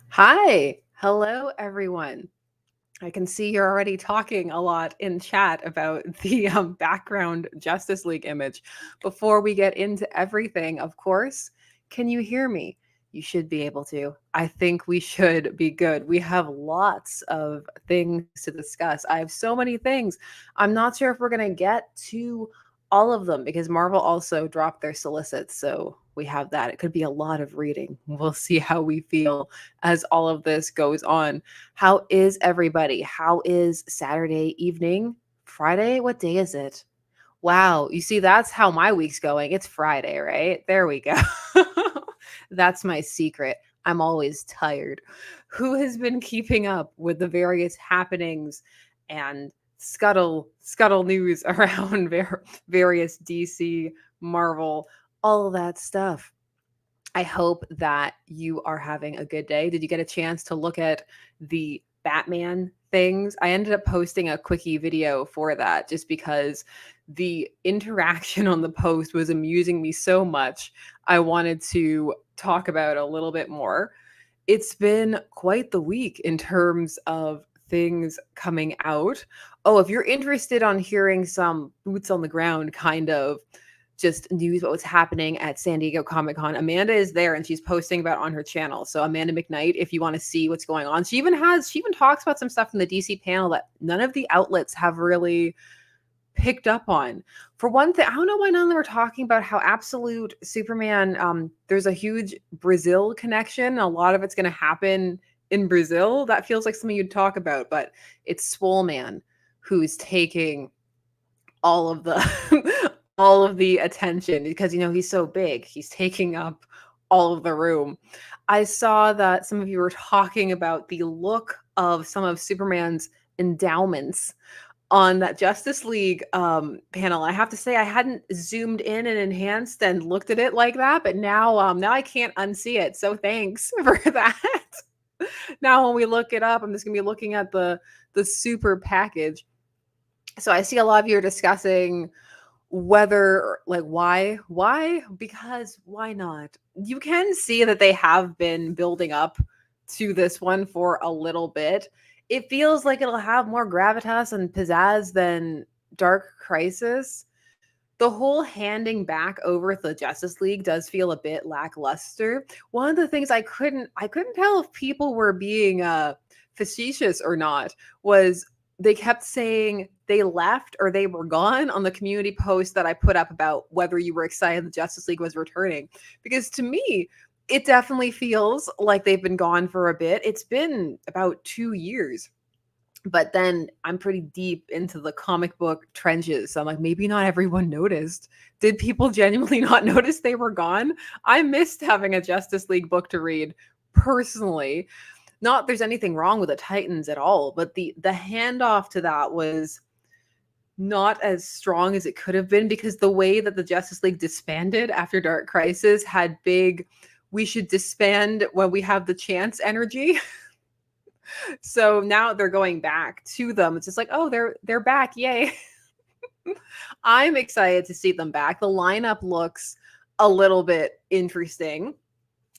Hi. Hello, everyone. I can see you're already talking a lot in chat about the background Justice League image. Before we get into everything, of course, can you hear me? You should be able to. I think we should be good. We have lots of things to discuss. I have so many things. I'm not sure if we're going to get to all of them because Marvel also dropped their solicits. So we have that. It could be a lot of reading. We'll see how we feel as all of this goes on. How is everybody? How is Saturday evening? Friday? What day is it? Wow, you see, that's how my week's going. It's Friday, right? There we go. That's my secret. I'm always tired. Who has been keeping up with the various happenings and scuttle news around various DC, Marvel, all of that stuff? I hope that you are having a good day. Did you get a chance to look at the Batman things? I ended up posting a quickie video for that just because the interaction on the post was amusing me so much. I wanted to talk about it a little bit more. It's been quite the week in terms of things coming out. Oh, if you're interested on hearing some boots on the ground kind of just news about what's happening at San Diego Comic-Con. Amanda is there and she's posting about on her channel. So Amanda McKnight, if you want to see what's going on, she even talks about some stuff in the DC panel that none of the outlets have really picked up on. For one thing, I don't know why none of them are talking about how Absolute Superman, there's a huge Brazil connection. A lot of it's going to happen in Brazil. That feels like something you'd talk about, but it's Swole Man who's taking all of the all of the attention because he's so big. He's taking up all of the room. I saw that some of you were talking about the look of some of Superman's endowments on that Justice League panel. I have to say I hadn't zoomed in and enhanced and looked at it like that, but now I can't unsee it. So thanks for that. Now when we look it up, I'm just gonna be looking at the super package. So I see a lot of you are discussing whether, like, why, because why not? You can see that they have been building up to this one for a little bit. It feels like it'll have more gravitas and pizzazz than Dark Crisis. The whole handing back over the Justice League does feel a bit lackluster. One of the things I couldn't tell if people were being facetious or not was they kept saying they left or they were gone on the community post that I put up about whether you were excited the Justice League was returning. Because to me, it definitely feels like they've been gone for a bit. It's been about 2 years. But then I'm pretty deep into the comic book trenches. So I'm like, maybe not everyone noticed. Did people genuinely not notice they were gone? I missed having a Justice League book to read personally. Not there's anything wrong with the Titans at all, but the handoff to that was not as strong as it could have been because the way that the Justice League disbanded after Dark Crisis had big we should disband when we have the chance energy. So now they're going back to them. It's just like, oh, they're back. Yay. I'm excited to see them back. The lineup looks a little bit interesting.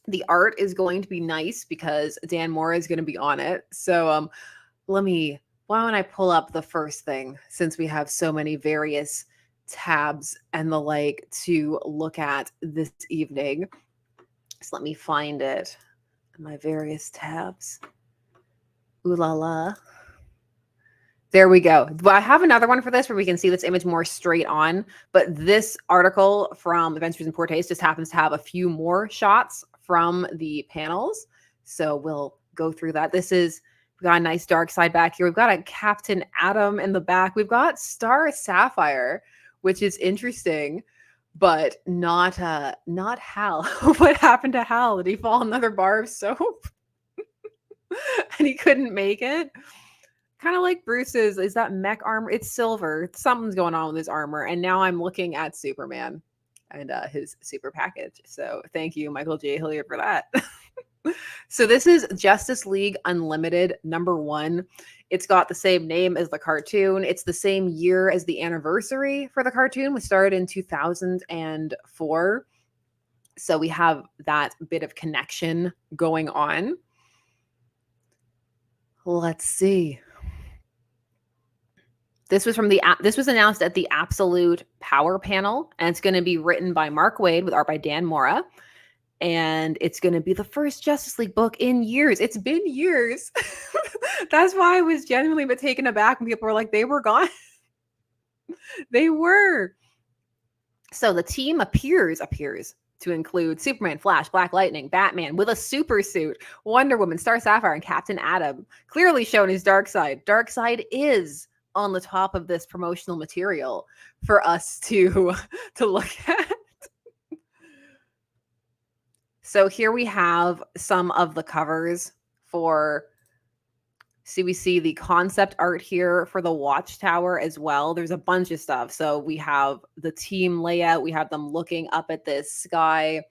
The art is going to be nice because Dan Mora is going to be on it. So why don't I pull up the first thing since we have so many various tabs and the like to look at this evening. So let me find it in my various tabs. Ooh la la. There we go. Well, I have another one for this where we can see this image more straight on, but this article from Adventures in Poor Taste just happens to have a few more shots from the panels. So we'll go through that. We've got a nice dark side back here. We've got a Captain Atom in the back. We've got Star Sapphire, which is interesting, but not Hal. What happened to Hal? Did he fall in another bar of soap? And he couldn't make it? Kind of like Bruce's, is that mech armor? It's silver. Something's going on with his armor. And now I'm looking at Superman and his super package. So thank you, Michael J. Hilliard, for that. So this is Justice League Unlimited #1. It's got the same name as the cartoon. It's the same year as the anniversary for the cartoon, which started in 2004. So we have that bit of connection going on. Let's see. This was announced at the Absolute Power panel, and it's going to be written by Mark Waid with art by Dan Mora. And it's going to be the first Justice League book in years. It's been years. That's why I was genuinely a bit taken aback when people were like, they were gone. They were. So the team appears to include Superman, Flash, Black Lightning, Batman with a super suit, Wonder Woman, Star Sapphire, and Captain Atom, clearly showing his dark side. Dark side is on the top of this promotional material for us to look at. So here we have some of the covers for, so we see the concept art here for the Watchtower as well. There's a bunch of stuff. So we have the team layout. We have them looking up at this sky.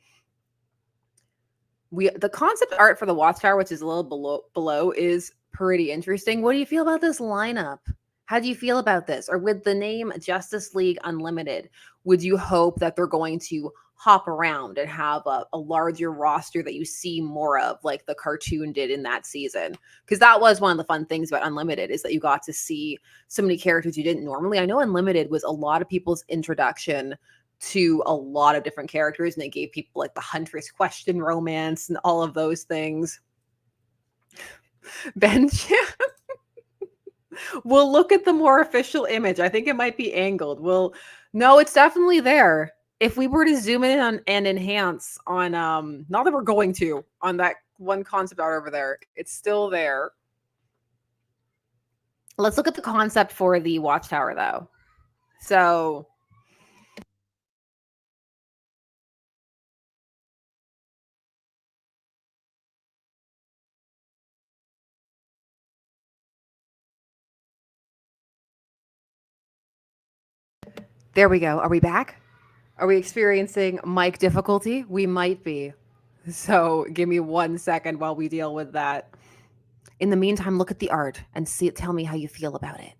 The concept art for the Watchtower, which is a little below, is pretty interesting. What do you feel about this lineup? How do you feel about this? Or with the name Justice League Unlimited, would you hope that they're going to hop around and have a larger roster that you see more of, like the cartoon did in that season? Because that was one of the fun things about Unlimited, is that you got to see so many characters you didn't normally. I know Unlimited was a lot of people's introduction to a lot of different characters, and they gave people like the Huntress question romance and all of those things. Ben we'll look at the more official image. I think it might be angled. No, it's definitely there. If we were to zoom in on and enhance on, not that we're going to, on that one concept art over there, it's still there. Let's look at the concept for the Watchtower, though. So there we go. Are we back? Are we experiencing mic difficulty? We might be. So give me 1 second while we deal with that. In the meantime, look at the art and tell me how you feel about it.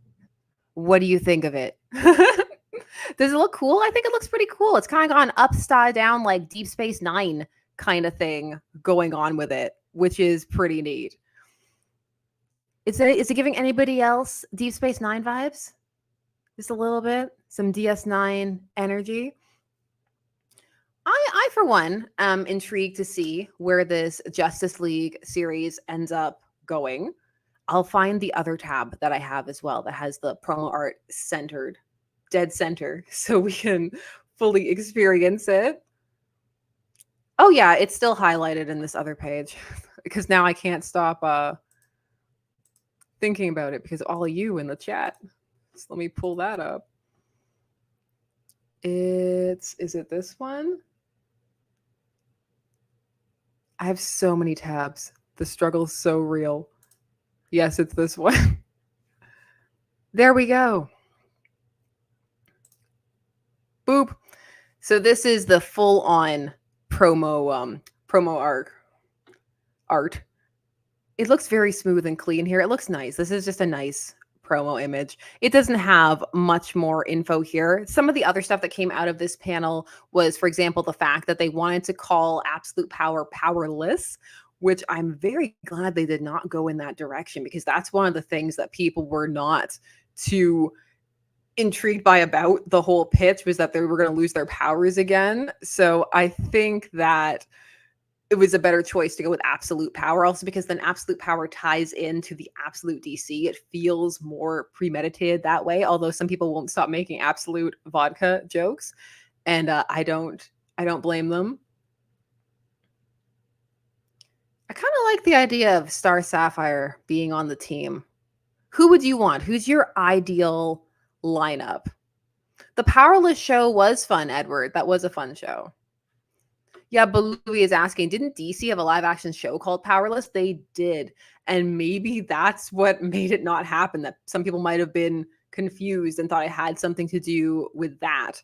What do you think of it? Does it look cool? I think it looks pretty cool. It's kind of got an upside down, like Deep Space Nine kind of thing going on with it, which is pretty neat. Is it giving anybody else Deep Space Nine vibes? Just a little bit? Some DS9 energy? I for one, am intrigued to see where this Justice League series ends up going. I'll find the other tab that I have as well that has the promo art centered, dead center, so we can fully experience it. Oh yeah, it's still highlighted in this other page because now I can't stop thinking about it because all of you in the chat. So let me pull that up. Is it this one? I have so many tabs. The struggle's so real. Yes, it's this one. There we go. Boop. So this is the full-on promo art. It looks very smooth and clean here. It looks nice. This is just a nice promo image. It doesn't have much more info here. Some of the other stuff that came out of this panel was, for example, the fact that they wanted to call Absolute Power powerless, which I'm very glad they did not go in that direction, because that's one of the things that people were not too intrigued by about the whole pitch, was that they were going to lose their powers again. So I think that it was a better choice to go with Absolute Power, also because then Absolute Power ties into the Absolute DC. It feels more premeditated that way, although some people won't stop making Absolute vodka jokes, and I don't blame them. I kind of like the idea of Star Sapphire being on the team. Who would you want? Who's your ideal lineup? The Powerless show was fun, Edward. That was a fun show. Yeah, but Louis is asking, didn't DC have a live action show called Powerless? They did. And maybe that's what made it not happen, that some people might have been confused and thought it had something to do with that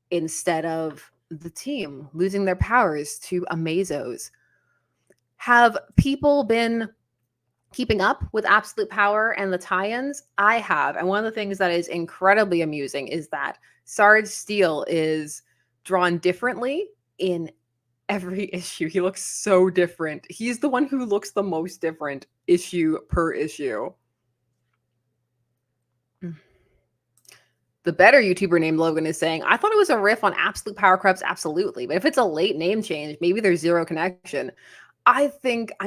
instead of the team losing their powers to Amazos. Have people been keeping up with Absolute Power and the tie-ins? I have. And one of the things that is incredibly amusing is that Sarge Steel is drawn differently in every issue. He looks so different. He's the one who looks the most different issue per issue. The better YouTuber named Logan is saying, I thought it was a riff on Absolute Power Corrupts, absolutely. But if it's a late name change, maybe there's zero connection. I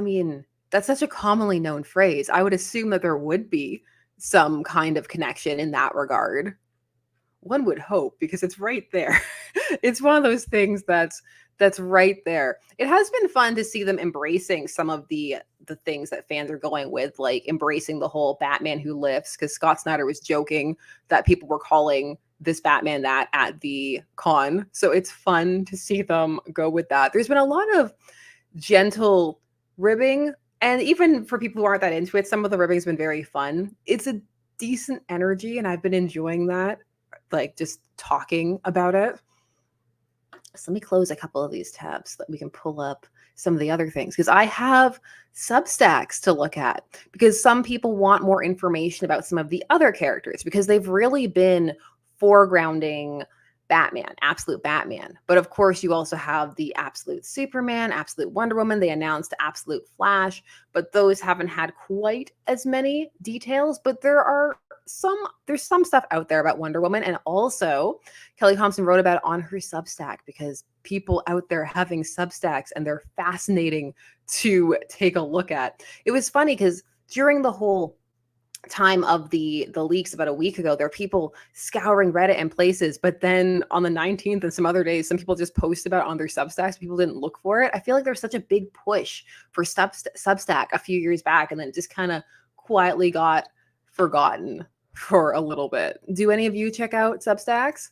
mean, that's such a commonly known phrase. I would assume that there would be some kind of connection in that regard. One would hope, because it's right there. It's one of those things that's right there. It has been fun to see them embracing some of the things that fans are going with, like embracing the whole Batman who lifts, because Scott Snyder was joking that people were calling this Batman that at the con. So it's fun to see them go with that. There's been a lot of gentle ribbing, and even for people who aren't that into it, some of the ribbing has been very fun. It's a decent energy, and I've been enjoying that, like just talking about it. So let me close a couple of these tabs so that we can pull up some of the other things, because I have Substacks to look at, because some people want more information about some of the other characters, because they've really been foregrounding Batman, Absolute Batman. But of course, you also have the Absolute Superman, Absolute Wonder Woman. They announced Absolute Flash, but those haven't had quite as many details. But there's some stuff out there about Wonder Woman. And also Kelly Thompson wrote about it on her Substack, because people out there having Substacks, and they're fascinating to take a look at. It was funny because during the whole time of the leaks about a week ago, there are people scouring Reddit and places, but then on the 19th and some other days, some people just post about it on their Substacks. People didn't look for it. I feel like there was such a big push for Substack a few years back, and then it just kind of quietly got forgotten for a little bit. Do any of you check out Substacks?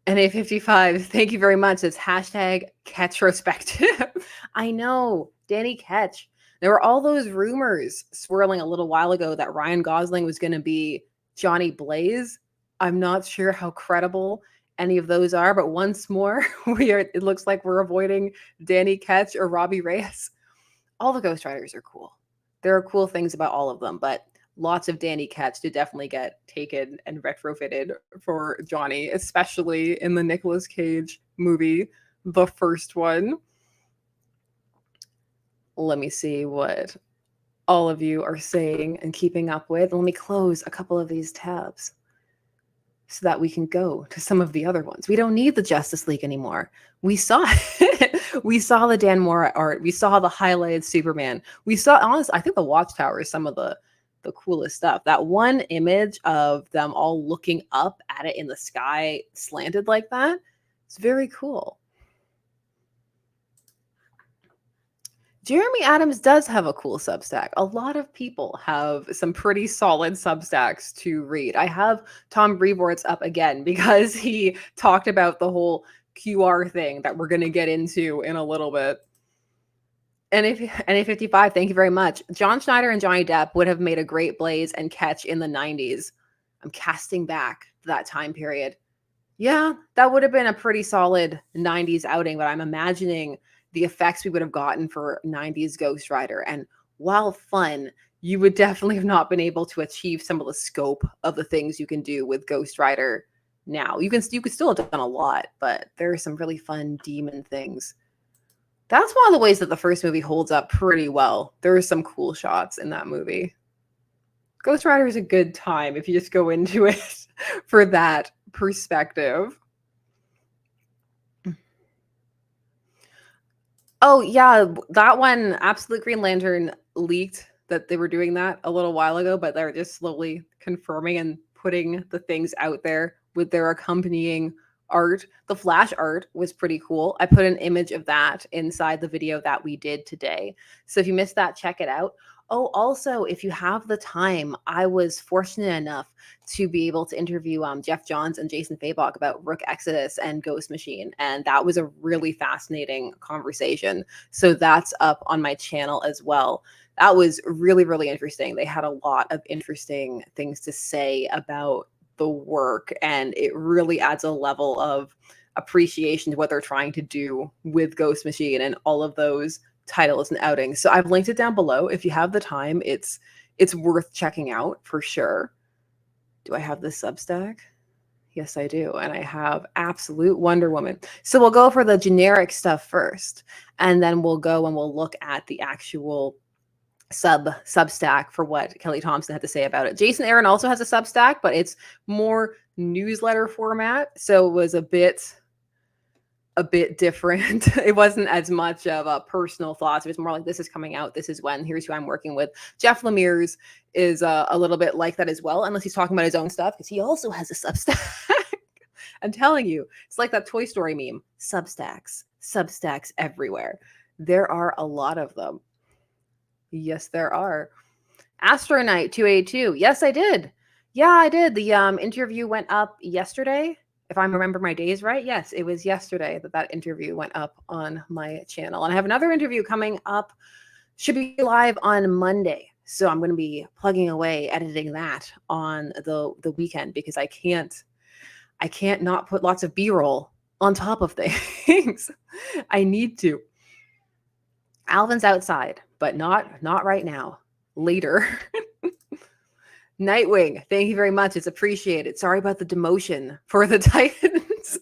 NA55, thank you very much. It's hashtag Catchrospective. I know, Danny Ketch. There were all those rumors swirling a little while ago that Ryan Gosling was going to be Johnny Blaze. I'm not sure how credible any of those are, but once more, it looks like we're avoiding Danny Ketch or Robbie Reyes. All the Ghost Riders are cool. There are cool things about all of them, but lots of Danny Ketch to definitely get taken and retrofitted for Johnny, especially in the Nicolas Cage movie, the first one. Let me see what all of you are saying and keeping up with. Let me close a couple of these tabs so that we can go to some of the other ones. We don't need the Justice League anymore. We saw it. We saw the Dan Mora art. We saw the highlighted Superman. We saw, honestly, I think the Watchtower is some of the coolest stuff. That one image of them all looking up at it in the sky, slanted like that, it's very cool. Jeremy Adams does have a cool Substack. A lot of people have some pretty solid Substacks to read. I have Tom Brevoort's up again because he talked about the whole QR thing that we're going to get into in a little bit. NA55, thank you very much. John Schneider and Johnny Depp would have made a great Blaze and Catch in the 90s. I'm casting back to that time period. Yeah, that would have been a pretty solid 90s outing, but I'm imagining the effects we would have gotten for 90s Ghost Rider. And while fun, you would definitely have not been able to achieve some of the scope of the things you can do with Ghost Rider now. You could still have done a lot, but there are some really fun demon things. That's one of the ways that the first movie holds up pretty well. There are some cool shots in that movie. Ghost Rider is a good time if you just go into it for that perspective. Oh, yeah, that one, Absolute Green Lantern, leaked that they were doing that a little while ago, but they're just slowly confirming and putting the things out there with their accompanying art. The Flash art was pretty cool. I put an image of that inside the video that we did today. So if you missed that, check it out. Oh, also, if you have the time, I was fortunate enough to be able to interview Geoff Johns and Jason Fabok about Rook Exodus and Ghost Machine. And that was a really fascinating conversation. So that's up on my channel as well. That was really, really interesting. They had a lot of interesting things to say about the work, and it really adds a level of appreciation to what they're trying to do with Ghost Machine and all of those titles and outings. So I've linked it down below. If you have the time, it's worth checking out for sure. Do I have the Substack? Yes, I do. And I have absolute Wonder Woman. So we'll go for the generic stuff first, and then we'll go and we'll look at the actual Substack for what Kelly Thompson had to say about it. Jason Aaron also has a Substack, but it's more newsletter format. So it was a bit different. It wasn't as much of a personal thoughts. It was more like, this is coming out, this is when, here's who I'm working with. Jeff Lemire's is a little bit like that as well, unless he's talking about his own stuff, because he also has a Substack. I'm telling you, it's like that Toy Story meme. Substacks everywhere. There are a lot of them. Yes, there are. Astronite 282. Yes, I did. Yeah, I did. The interview went up yesterday. If I remember my days right, yes, it was yesterday that interview went up on my channel. And I have another interview coming up, should be live on Monday. So I'm going to be plugging away, editing that on the weekend, because I can't not put lots of B-roll on top of things. I need to. Alvin's outside, but not right now. Later. Nightwing, thank you very much. It's appreciated. Sorry about the demotion for the Titans.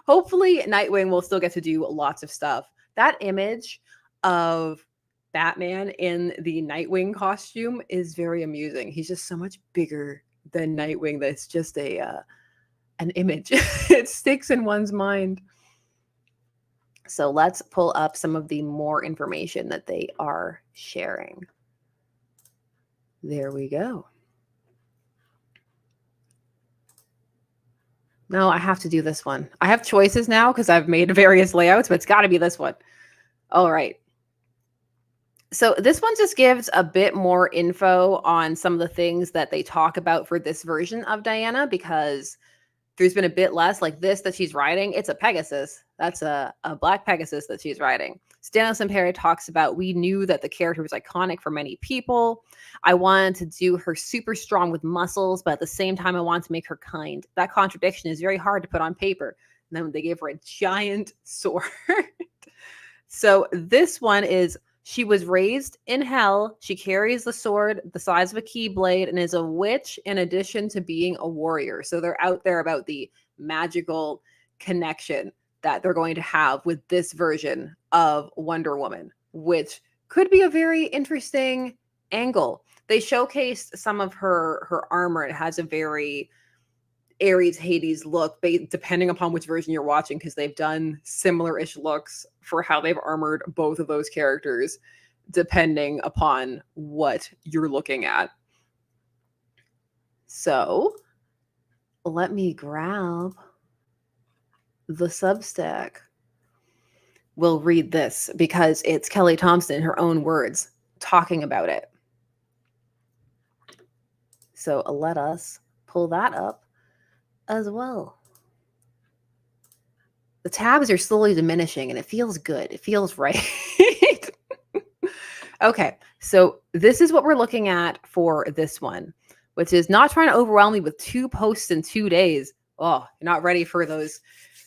Hopefully, Nightwing will still get to do lots of stuff. That image of Batman in the Nightwing costume is very amusing. He's just so much bigger than Nightwing. That's just an image. It sticks in one's mind. So let's pull up some of the more information that they are sharing. There we go. No, I have to do this one. I have choices now because I've made various layouts, but it's got to be this one. All right. So this one just gives a bit more info on some of the things that they talk about for this version of Diana, because there's been a bit less like this that she's riding. It's a Pegasus. That's a black Pegasus that she's riding. Stanley Perry talks about, we knew that the character was iconic for many people. I wanted to do her super strong with muscles, but at the same time, I wanted to make her kind. That contradiction is very hard to put on paper. And then they gave her a giant sword. So this one is, she was raised in hell. She carries the sword the size of a keyblade and is a witch in addition to being a warrior. So they're out there about the magical connection that they're going to have with this version of Wonder Woman, which could be a very interesting angle. They showcased some of her armor. It has a very Ares Hades look, depending upon which version you're watching, because they've done similar-ish looks for how they've armored both of those characters, depending upon what you're looking at. So let me grab the Substack. We'll read this because it's Kelly Thompson in her own words talking about it. So let us pull that up as well. The tabs are slowly diminishing and it feels good. It feels right. Okay, so this is what we're looking at for this one, which is not trying to overwhelm you with 2 posts in 2 days. Oh, you're not ready for those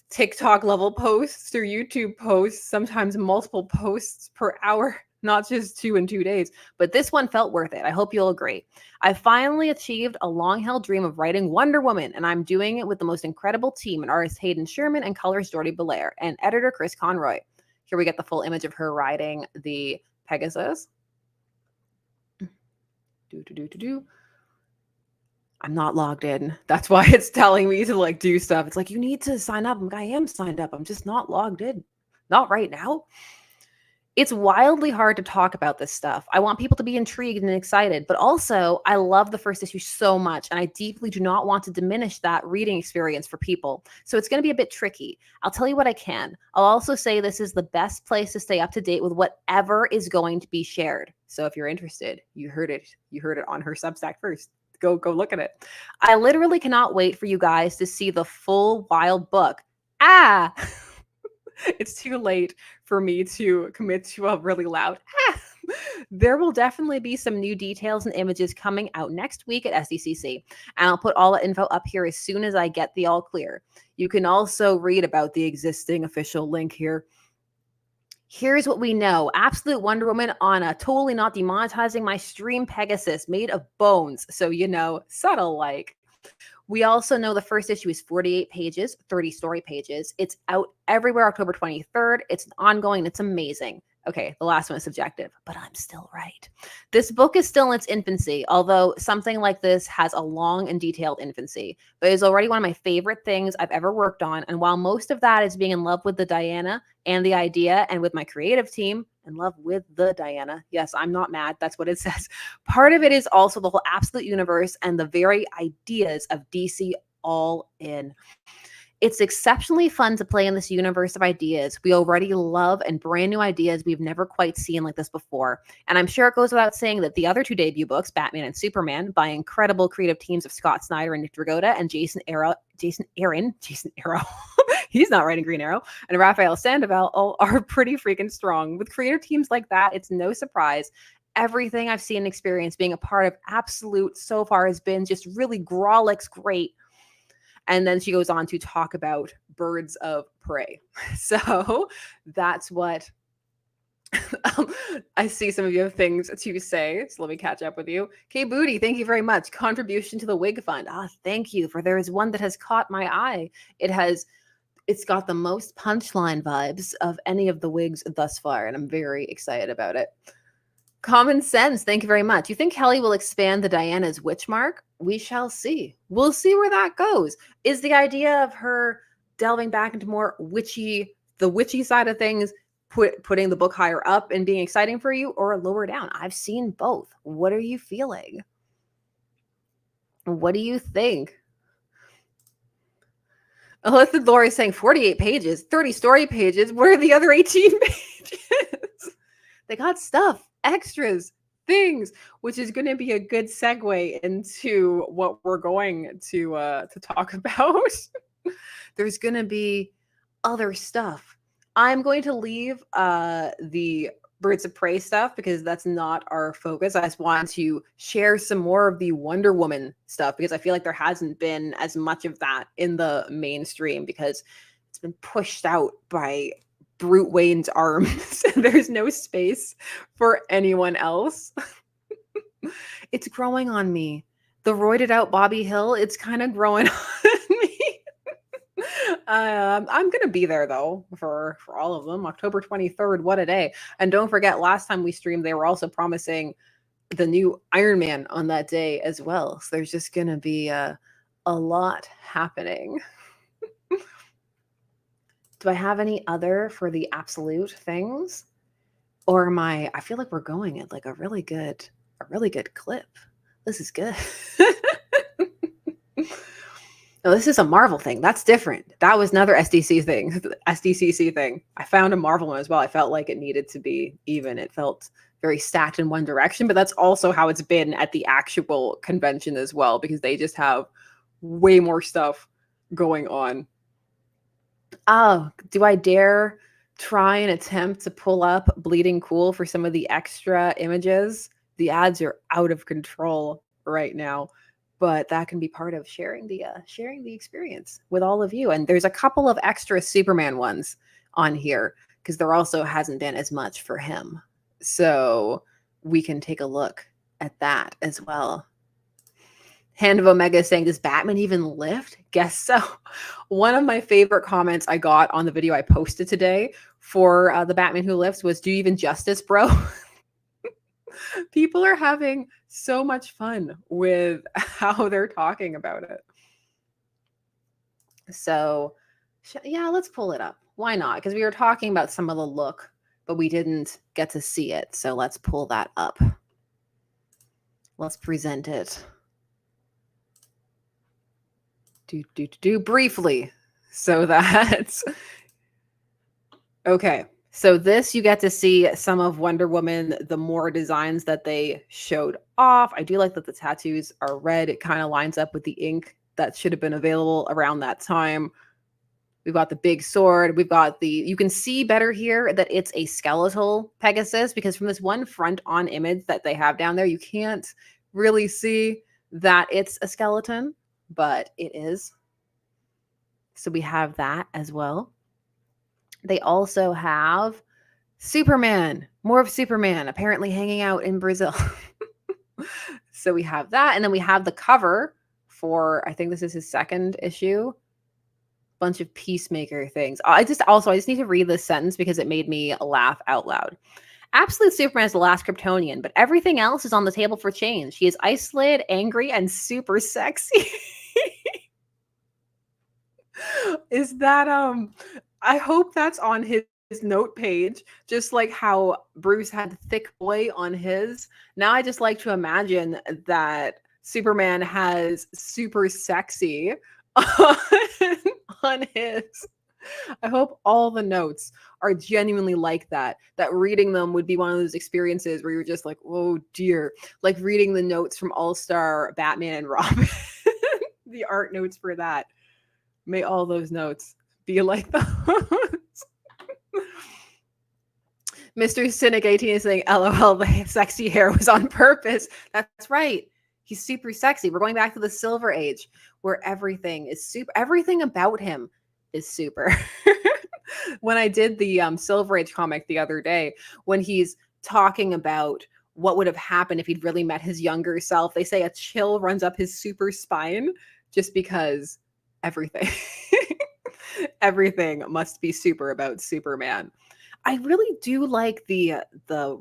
TikTok level posts or YouTube posts, sometimes multiple posts per hour, not just 2 in 2 days. But this one felt worth it. I hope you'll agree. I finally achieved a long-held dream of writing Wonder Woman, and I'm doing it with the most incredible team, and artist Hayden Sherman and colorist Jordi Belair and editor Chris Conroy. Here we get the full image of her riding the Pegasus. I'm not logged in. That's why it's telling me to do stuff. It's like, you need to sign up. I am signed up. I'm just not logged in. Not right now. It's wildly hard to talk about this stuff. I want people to be intrigued and excited, but also I love the first issue so much, and I deeply do not want to diminish that reading experience for people. So it's going to be a bit tricky. I'll tell you what I can. I'll also say this is the best place to stay up to date with whatever is going to be shared. So if you're interested, you heard it. You heard it on her Substack first. Go look at it. I literally cannot wait for you guys to see the full wild book. It's too late for me to commit to a really loud There will definitely be some new details and images coming out next week at SDCC, and I'll put all the info up here as soon as I get the all clear. You can also read about the existing official link here. Here's what we know. Absolute Wonder Woman on a totally not demonetizing my stream Pegasus made of bones. So, subtle like. We also know the first issue is 48 pages, 30 story pages. It's out everywhere October 23rd. It's ongoing. It's amazing. Okay, the last one is subjective, but I'm still right. This book is still in its infancy, although something like this has a long and detailed infancy, but it's already one of my favorite things I've ever worked on. And while most of that is being in love with the Diana and the idea, and with my creative team, in love with the Diana. Yes, I'm not mad. That's what it says. Part of it is also the whole absolute universe and the very ideas of DC all in. It's exceptionally fun to play in this universe of ideas we already love and brand new ideas we've never quite seen like this before. And I'm sure it goes without saying that the other two debut books, Batman and Superman, by incredible creative teams of Scott Snyder and Nick Dragotta and Jason Aaron, he's not writing Green Arrow, and Raphael Sandoval all are pretty freaking strong. With creative teams like that, it's no surprise everything I've seen and experienced being a part of Absolute so far has been just really Grawlix great. And then she goes on to talk about Birds of Prey. So that's what I see some of you have things to say. So let me catch up with you. K Booty, thank you very much. Contribution to the Wig Fund. Thank you. For there is one that has caught my eye. It's got the most punchline vibes of any of the wigs thus far, and I'm very excited about it. Common Sense, thank you very much. You think Kelly will expand the Diana's witch mark? We shall see. We'll see where that goes. Is the idea of her delving back into more the witchy side of things, putting the book higher up and being exciting for you, or lower down? I've seen both. What are you feeling? What do you think? Elizabeth Lori is saying 48 pages, 30 story pages. What are the other 18 pages? They got stuff, extras, things, which is going to be a good segue into what we're going to talk about. There's going to be other stuff. I'm going to leave the Birds of Prey stuff because that's not our focus. I just want to share some more of the Wonder Woman stuff because I feel like there hasn't been as much of that in the mainstream because it's been pushed out by Brute Wayne's arms. There's no space for anyone else. It's growing on me. The roided out Bobby Hill, it's kind of growing on me. I'm going to be there, though, for all of them. October 23rd, what a day. And don't forget, last time we streamed, they were also promising the new Iron Man on that day as well. So there's just going to be a lot happening. Do I have any other for the absolute things? Or I feel like we're going at like a really good clip. This is good. No, this is a Marvel thing. That's different. That was another SDCC thing. I found a Marvel one as well. I felt like it needed to be even. It felt very stacked in one direction, but that's also how it's been at the actual convention as well, because they just have way more stuff going on. Oh, do I dare try and attempt to pull up Bleeding Cool for some of the extra images? The ads are out of control right now, but that can be part of sharing the experience with all of you. And there's a couple of extra Superman ones on here because there also hasn't been as much for him. So we can take a look at that as well. Hand of Omega is saying, does Batman even lift? Guess so. One of my favorite comments I got on the video I posted today for the Batman Who Lifts was, do you even justice, bro? People are having so much fun with how they're talking about it. So, yeah, let's pull it up. Why not? Because we were talking about some of the look, but we didn't get to see it. So let's pull that up. Let's present it. Do briefly. So that's okay. So this, you get to see some of Wonder Woman, the more designs that they showed off. I do like that the tattoos are red. It kind of lines up with the ink that should have been available around that time. We've got the big sword. We've got you can see better here that it's a skeletal Pegasus, because from this one front on image that they have down there, you can't really see that it's a skeleton, but it is. So we have that as well. They also have Superman, more of Superman, apparently hanging out in Brazil. So we have that. And then we have the cover for, I think this is his second issue. Bunch of Peacemaker things. I just need to read this sentence because it made me laugh out loud. Absolute Superman is the last Kryptonian, but everything else is on the table for change. He is isolated, angry, and super sexy. Is that I hope that's on his note page, just like how Bruce had thick boy on his. Now I just like to imagine that Superman has super sexy on his. I hope all the notes are genuinely like that. That reading them would be one of those experiences where you're just like, oh dear. Like reading the notes from All-Star Batman and Robin. The art notes for that. May all those notes be like those. Mr. Cynic 18 is saying, LOL, the sexy hair was on purpose. That's right. He's super sexy. We're going back to the Silver Age where everything is super. Everything about him is super. When I did the Silver Age comic the other day, when he's talking about what would have happened if he'd really met his younger self, they say a chill runs up his super spine just because everything, everything must be super about Superman. I really do like the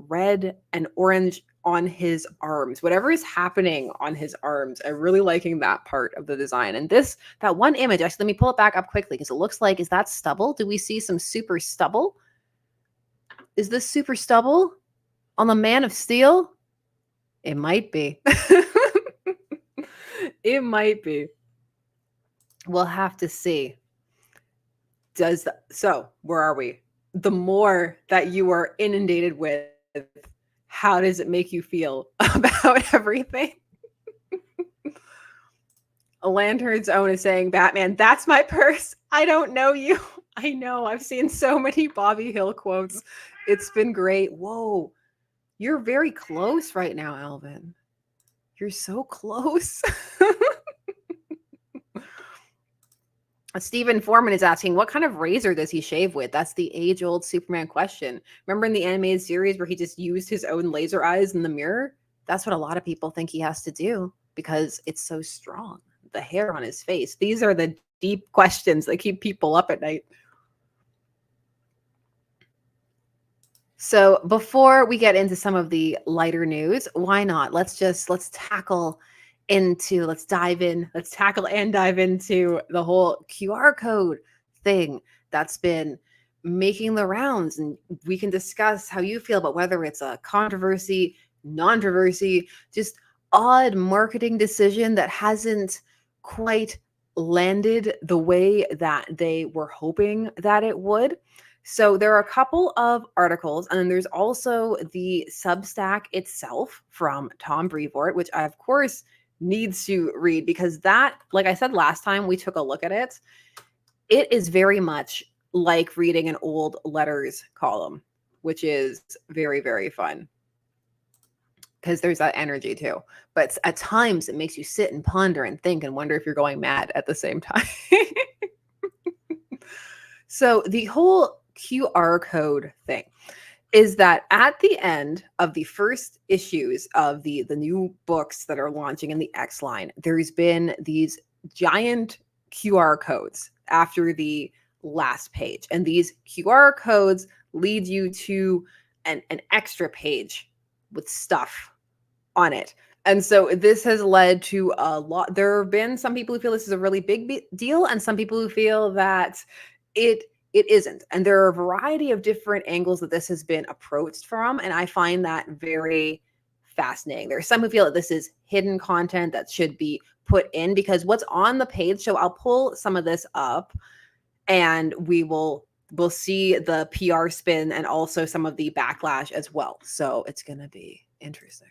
red and orange on his arms. Whatever is happening on his arms, I'm really liking that part of the design. And that one image, actually, let me pull it back up quickly because it looks like, is that stubble? Do we see some super stubble? Is this super stubble on the Man of Steel? It might be. It might be. We'll have to see. So where are we? The more that you are inundated with, how does it make you feel about everything? A Lantern's Own is saying, Batman, that's my purse. I don't know you. I know. I've seen so many Bobby Hill quotes. It's been great. Whoa. You're very close right now, Alvin. You're so close. Stephen Foreman is asking, what kind of razor does he shave with? That's the age-old Superman question. Remember in the animated series where he just used his own laser eyes in the mirror? That's what a lot of people think he has to do because it's so strong. The hair on his face. These are the deep questions that keep people up at night. So before we get into some of the lighter news, why not? Let's tackle and dive into the whole QR code thing that's been making the rounds. And we can discuss how you feel about whether it's a controversy, non-controversy, just odd marketing decision that hasn't quite landed the way that they were hoping that it would. So there are a couple of articles, and then there's also the Substack itself from Tom Brevoort, which I, of course, needs to read because that, like I said last time we took a look at it, it is very much like reading an old letters column, which is very, very fun because there's that energy too. But at times it makes you sit and ponder and think and wonder if you're going mad at the same time. So the whole QR code thing is that at the end of the first issues of the new books that are launching in the X line, there's been these giant QR codes after the last page. And these QR codes lead you to an extra page with stuff on it. And so this has led to a lot. There have been some people who feel this is a really big deal and some people who feel that it isn't. And there are a variety of different angles that this has been approached from. And I find that very fascinating. There are some who feel that this is hidden content that should be put in because what's on the page. So I'll pull some of this up and we'll see the PR spin and also some of the backlash as well. So it's going to be interesting.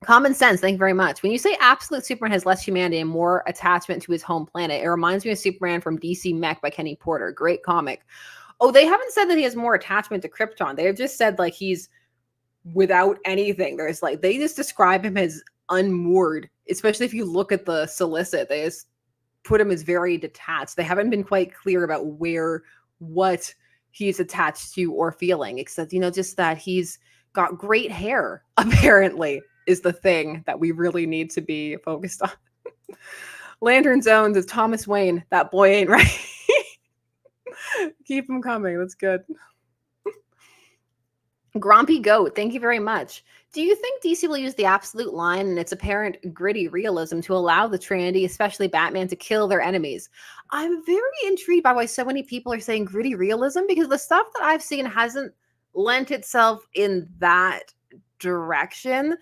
Common sense, thank you very much. When you say absolute Superman has less humanity and more attachment to his home planet, it reminds me of Superman from DC Mech by Kenny Porter. Great comic. Oh, they haven't said that he has more attachment to Krypton. They have just said like he's without anything. There's like, they just describe him as unmoored, especially if you look at the solicit. They just put him as very detached. They haven't been quite clear about what he's attached to or feeling, except, just that he's got great hair, apparently, is the thing that we really need to be focused on. Lantern Zones is Thomas Wayne. That boy ain't right. Keep him coming. That's good. Grumpy Goat, thank you very much. Do you think DC will use the absolute line and its apparent gritty realism to allow the Trinity, especially Batman, to kill their enemies? I'm very intrigued by why so many people are saying gritty realism, because the stuff that I've seen hasn't lent itself in that direction.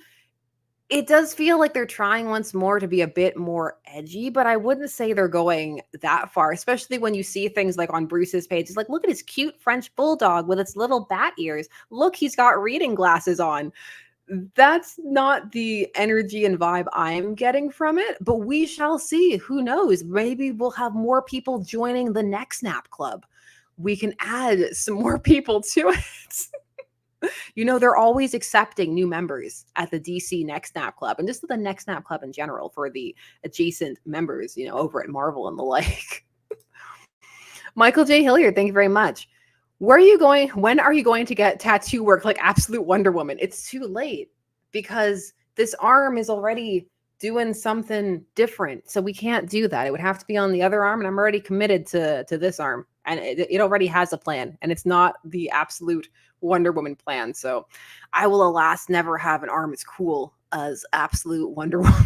It does feel like they're trying once more to be a bit more edgy, but I wouldn't say they're going that far, especially when you see things like on Bruce's page. It's like, look at his cute French bulldog with its little bat ears. Look, he's got reading glasses on. That's not the energy and vibe I'm getting from it, but we shall see. Who knows? Maybe we'll have more people joining the Neck Snap Club. We can add some more people to it. You know, they're always accepting new members at the DC Neck Snap Club, and just the Neck Snap Club in general for the adjacent members, you know, over at Marvel and the like. Michael J. Hilliard, thank you very much. Where are you going? When are you going to get tattoo work like absolute Wonder Woman? It's too late, because this arm is already doing something different. So we can't do that. It would have to be on the other arm, and I'm already committed to this arm. And it already has a plan, and it's not the absolute Wonder Woman plan. So I will, alas, never have an arm as cool as absolute Wonder Woman.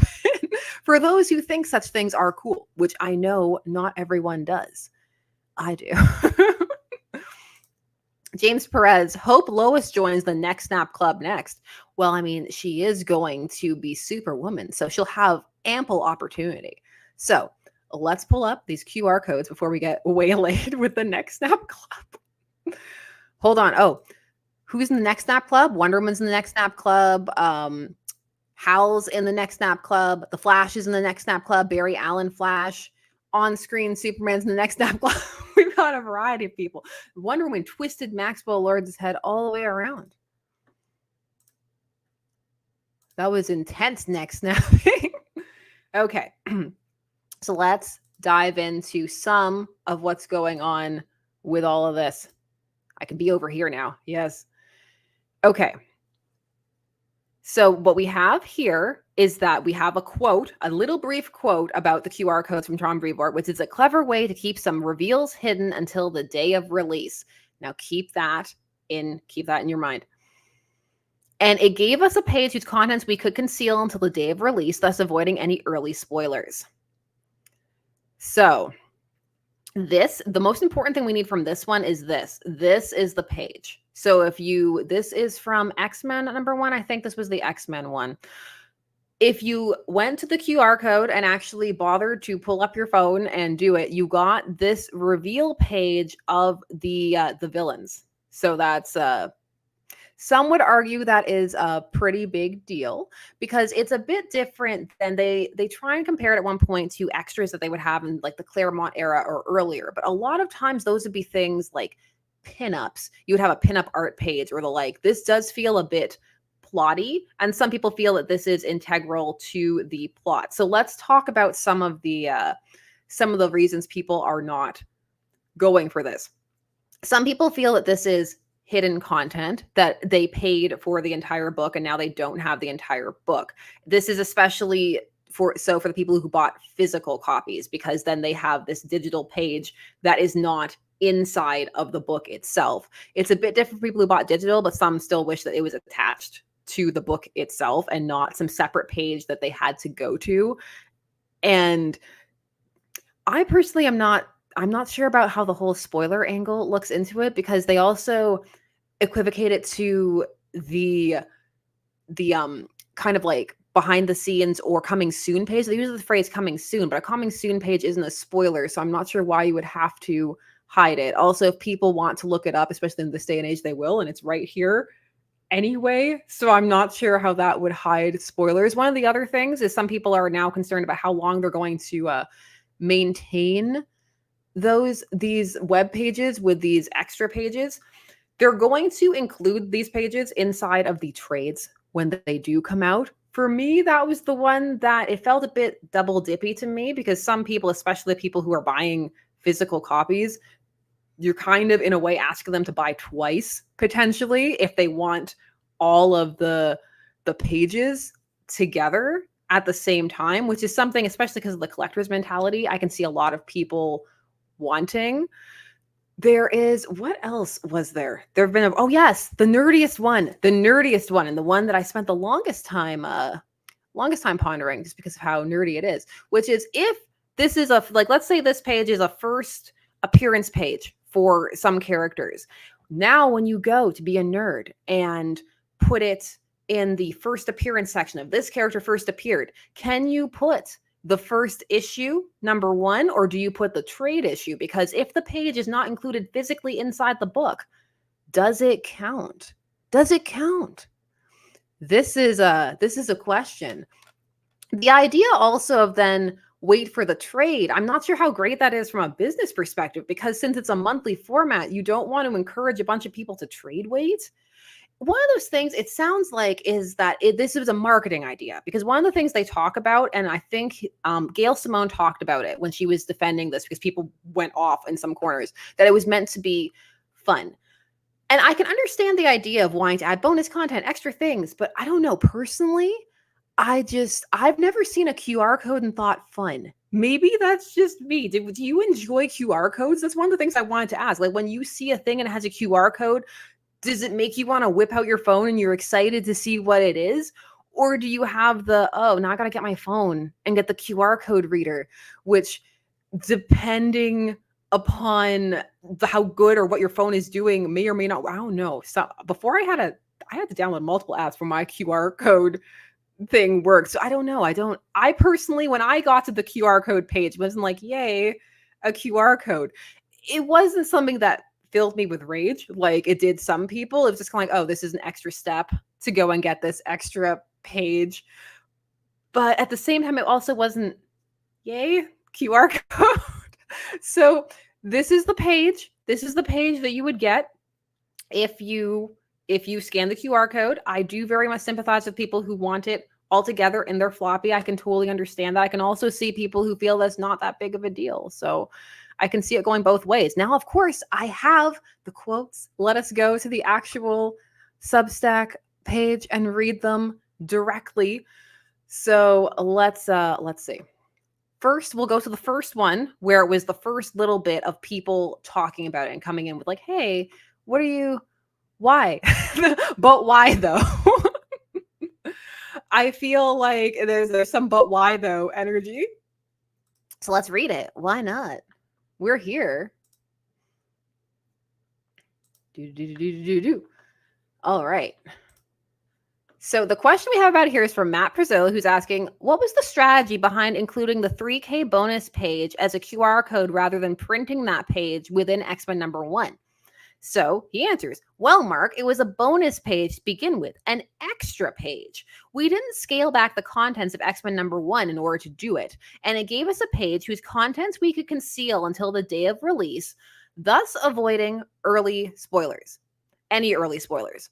For those who think such things are cool, which I know not everyone does. I do. James Perez, hope Lois joins the Neck Snap Club next. Well, I mean, she is going to be Superwoman, so she'll have ample opportunity. So let's pull up these QR codes before we get waylaid with the Neck Snap Club. Hold on. Oh, who's in the Neck Snap Club? Wonder Woman's in the Neck Snap Club. Hal's in the Neck Snap Club. The Flash is in the Neck Snap Club. Barry Allen Flash. On-screen Superman's in the Neck Snap Club. We've got a variety of people. Wonder Woman twisted Maxwell Lord's head all the way around. That was intense neck snapping. Okay. So let's dive into some of what's going on with all of this. I can be over here now. Yes. Okay. So what we have here is that we have a quote, a little brief quote about the QR codes from Tom Brevoort, which is a clever way to keep some reveals hidden until the day of release. Now keep that in your mind. And it gave us a page whose contents we could conceal until the day of release, thus avoiding any early spoilers. So the most important thing we need from this one is this. This is the page. So this is from X-Men #1. I think this was the X-Men one. If you went to the QR code and actually bothered to pull up your phone and do it, you got this reveal page of the villains. So that's some would argue that is a pretty big deal, because it's a bit different than they try and compare it at one point to extras that they would have in like the Claremont era or earlier. But a lot of times those would be things like pinups. You would have a pinup art page or the like. This does feel a bit plotty, and some people feel that this is integral to the plot. So let's talk about some of the reasons people are not going for this. Some people feel that this is hidden content, that they paid for the entire book and now they don't have the entire book. This is especially for the people who bought physical copies, because then they have this digital page that is not inside of the book itself. It's a bit different for people who bought digital, but some still wish that it was attached to the book itself and not some separate page that they had to go to. And I personally I'm not sure about how the whole spoiler angle looks into it, because they also equivocate it to the kind of like behind the scenes or coming soon page. They use the phrase coming soon, but a coming soon page isn't a spoiler. So I'm not sure why you would have to hide it. Also, if people want to look it up, especially in this day and age, they will, and it's right here anyway. So I'm not sure how that would hide spoilers. One of the other things is some people are now concerned about how long they're going to maintain these web pages with these extra pages. They're going to include these pages inside of the trades when they do come out. For me, that was the one that it felt a bit double dippy to me, because some people, especially people who are buying physical copies, you're kind of in a way asking them to buy twice potentially if they want all of the pages together at the same time, which is something, especially because of the collector's mentality, I can see a lot of people wanting. There is, what else was there? There have been, oh yes, the nerdiest one, and the one that I spent the longest time pondering, just because of how nerdy it is, which is, if this is let's say this page is a first appearance page for some characters. Now, when you go to be a nerd and put it in the first appearance section of this character first appeared, can you put the first issue, number 1, or do you put the trade issue? Because if the page is not included physically inside the book, does it count? Does it count? This is a question. The idea also of then wait for the trade, I'm not sure how great that is from a business perspective, because since it's a monthly format, you don't want to encourage a bunch of people to trade wait. One of those things, it sounds like, is that this is a marketing idea, because one of the things they talk about, and I think Gail Simone talked about it when she was defending this, because people went off in some corners, that it was meant to be fun. And I can understand the idea of wanting to add bonus content, extra things, but I don't know, personally, I've never seen a QR code and thought fun. Maybe that's just me. Do you enjoy QR codes? That's one of the things I wanted to ask. Like, when you see a thing and it has a QR code, does it make you want to whip out your phone and you're excited to see what it is? Or do you have the, oh, now I got to get my phone and get the QR code reader, which, depending upon how good or what your phone is doing, may or may not, I don't know. So before I had to download multiple apps for my QR code thing works. So I don't know. I personally, when I got to the QR code page, wasn't like, yay, a QR code. It wasn't something that filled me with rage like it did some people. It was just kind of like, oh, this is an extra step to go and get this extra page. But at the same time, it also wasn't, yay, QR code. So this is the page. This is the page that you would get if you scan the QR code. I do very much sympathize with people who want it all together in their floppy. I can totally understand that. I can also see people who feel that's not that big of a deal. So I can see it going both ways. Now, of course, I have the quotes. Let us go to the actual Substack page and read them directly. So let's see. First, we'll go to the first one, where it was the first little bit of people talking about it and coming in with like, hey, why? But why though? I feel like there's some but why though energy. So let's read it. Why not? We're here. All right. So the question we have about here is from Matt Prezilla, who's asking, what was the strategy behind including the 3K bonus page as a QR code rather than printing that page within X-Men #1? So he answers, well, Mark, it was a bonus page to begin with, an extra page. We didn't scale back the contents of X-Men #1 in order to do it, and it gave us a page whose contents we could conceal until the day of release, thus avoiding early spoilers. Any early spoilers.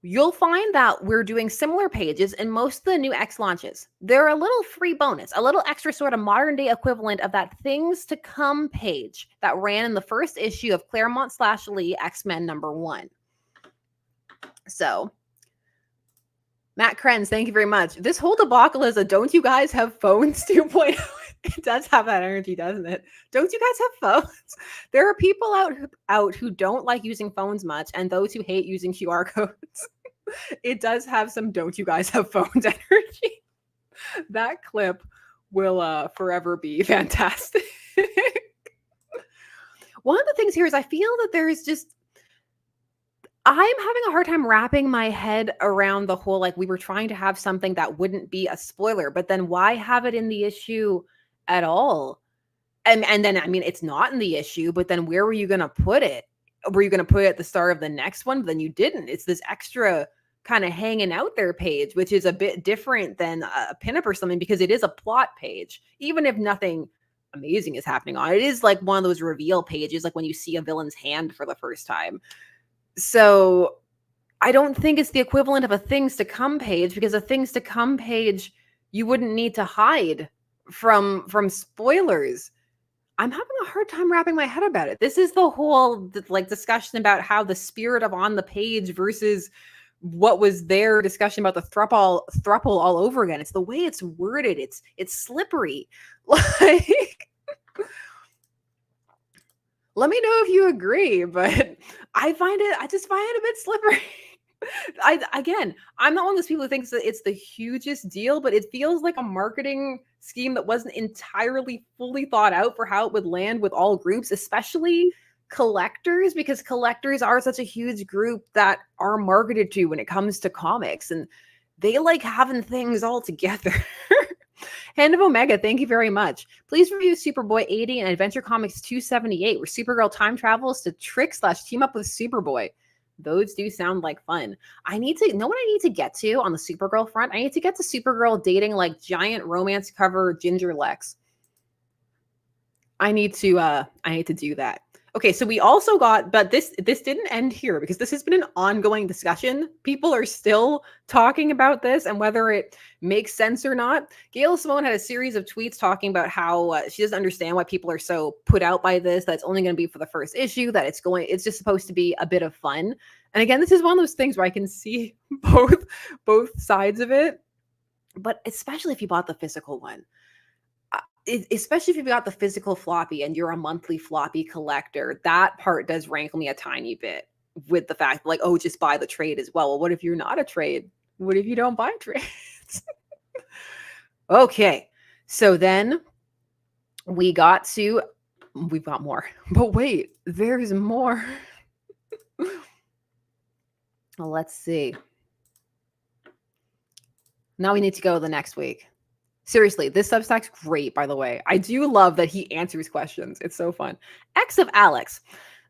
You'll find that we're doing similar pages in most of the new X launches. They're a little free bonus, a little extra sort of modern day equivalent of that things to come page that ran in the first issue of Claremont/Lee X-Men #1. So, Matt Krenz, thank you very much. This whole debacle is a don't you guys have phones 2.0. It does have that energy, doesn't it? Don't you guys have phones? There are people out who don't like using phones much, and those who hate using QR codes. It does have some don't you guys have phones energy. That clip will forever be fantastic. One of the things here is I feel that there is just, I'm having a hard time wrapping my head around the whole, like, we were trying to have something that wouldn't be a spoiler, but then why have it in the issue at all? And then, I mean, it's not in the issue, but then where were you going to put it? Were you going to put it at the start of the next one? But then you didn't. It's this extra kind of hanging out there page, which is a bit different than a pinup or something, because it is a plot page, even if nothing amazing is happening on it. It is like one of those reveal pages, like when you see a villain's hand for the first time. So I don't think it's the equivalent of a things to come page, because a things to come page, you wouldn't need to hide from spoilers. I'm having a hard time wrapping my head about it. This is the whole like discussion about how the spirit of on the page versus what was their discussion about the thruple all over again. It's the way it's worded. It's slippery. Like, let me know if you agree, but I just find it a bit slippery. I'm not one of those people who thinks that it's the hugest deal, but it feels like a marketing scheme that wasn't entirely fully thought out for how it would land with all groups, especially collectors, because collectors are such a huge group that are marketed to when it comes to comics, and they like having things all together. Hand of Omega, thank you very much. Please review Superboy 80 and Adventure Comics 278, where Supergirl time travels to trick/team up with Superboy. Those do sound like fun. I need to know what I need to get to on the Supergirl front. I need to get to Supergirl dating like giant romance cover Ginger Lex. I need to do that. Okay, so we also got, but this didn't end here because this has been an ongoing discussion. People are still talking about this and whether it makes sense or not. Gail Simone had a series of tweets talking about how she doesn't understand why people are so put out by this, that it's only going to be for the first issue, that it's just supposed to be a bit of fun. And again, this is one of those things where I can see both sides of it, but especially if you bought the physical one. Especially if you've got the physical floppy and you're a monthly floppy collector, that part does rankle me a tiny bit with the fact like, oh, just buy the trade as well. Well, what if you're not a trade? What if you don't buy trades? Okay, so then we've got more, but wait, there's more. Well, let's see. Now we need to go to the next week. Seriously, this Substack's great, by the way. I do love that he answers questions. It's so fun. X of Alex.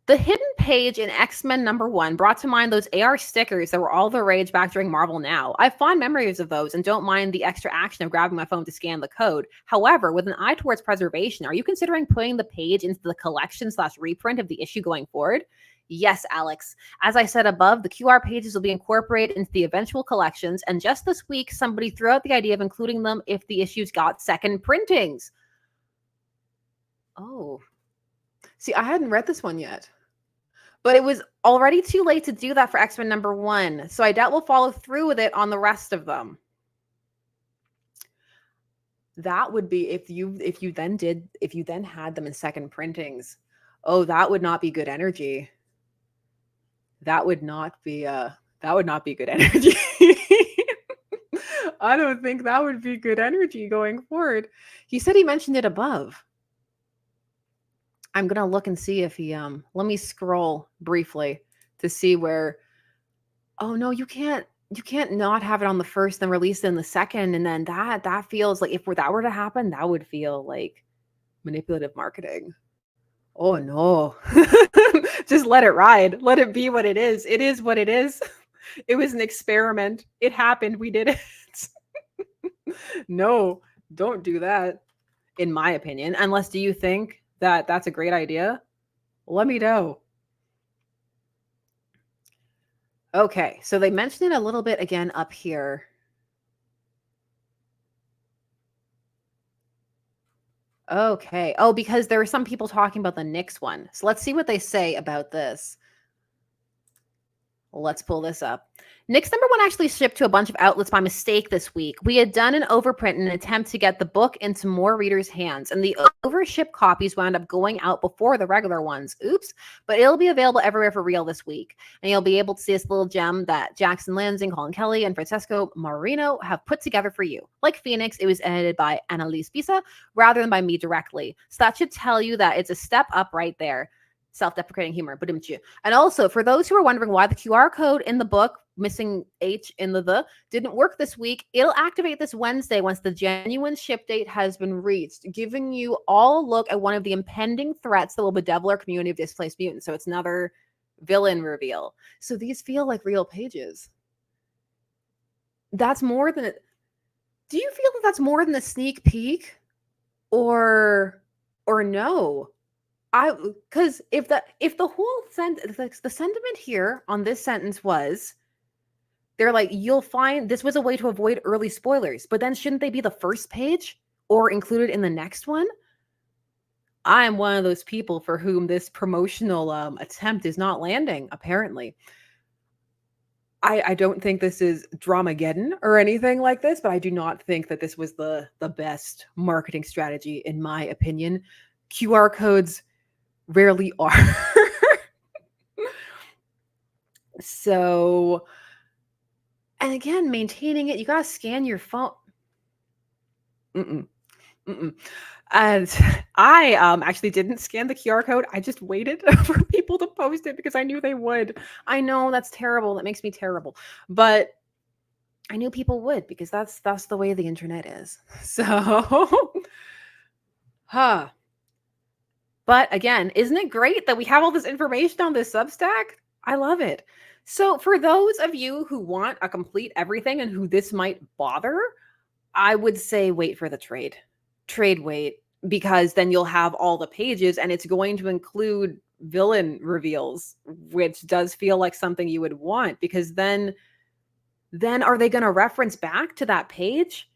The hidden page in X-Men #1 brought to mind those AR stickers that were all the rage back during Marvel Now. I have fond memories of those and don't mind the extra action of grabbing my phone to scan the code. However, with an eye towards preservation, are you considering putting the page into the collection/reprint of the issue going forward? Yes, Alex. As I said above, the QR pages will be incorporated into the eventual collections, and just this week, somebody threw out the idea of including them if the issues got second printings. Oh. See, I hadn't read this one yet. But it was already too late to do that for X-Men #1, so I doubt we'll follow through with it on the rest of them. That would be if you then had them in second printings. Oh, that would not be good energy. That would not be good energy. I don't think that would be good energy going forward. He said he mentioned it above. I'm going to look and see if he let me scroll briefly to see where. Oh no, you can't not have it on the first then release it in the second, and then that feels like if that were to happen, that would feel like manipulative marketing. Oh no. Just let it ride. Let it be what it is. It is what it is. It was an experiment. It happened. We did it. No, don't do that, in my opinion. Unless, do you think that that's a great idea? Let me know. Okay, so they mentioned it a little bit again up here. Okay. Oh, because there were some people talking about the Knicks one. So let's see what they say about this. Let's pull this up. Knicks #1 actually shipped to a bunch of outlets by mistake this week. We had done an overprint in an attempt to get the book into more readers' hands, and the overshipped copies wound up going out before the regular ones. Oops. But it'll be available everywhere for real this week. And you'll be able to see this little gem that Jackson Lansing, Colin Kelly, and Francesco Marino have put together for you. Like Phoenix, it was edited by Annalise Pisa rather than by me directly. So that should tell you that it's a step up right there. Self-deprecating humor, but and also for those who are wondering why the QR code in the book, missing H in the didn't work this week, it'll activate this Wednesday once the genuine ship date has been reached, giving you all a look at one of the impending threats that will bedevil our community of displaced mutants. So it's another villain reveal. So these feel like real pages. That's more than it. Do you feel that that's more than a sneak peek, or no? Because if the whole the sentiment here on this sentence was, they're like, you'll find this was a way to avoid early spoilers, but then shouldn't they be the first page or included in the next one? I'm one of those people for whom this promotional attempt is not landing, apparently. I don't think this is Dramageddon or anything like this, but I do not think that this was the best marketing strategy, in my opinion. QR codes rarely are. So, and again, maintaining it, you gotta scan your phone. Mm-mm, mm-mm. And I actually didn't scan the QR code. I just waited for people to post it because I knew they would. I know that's terrible. That makes me terrible. But I knew people would because that's the way the internet is. So, huh. But again, isn't it great that we have all this information on this Substack? I love it. So, for those of you who want a complete everything and who this might bother, I would say wait for the trade. Trade wait, because then you'll have all the pages and it's going to include villain reveals, which does feel like something you would want, because then are they going to reference back to that page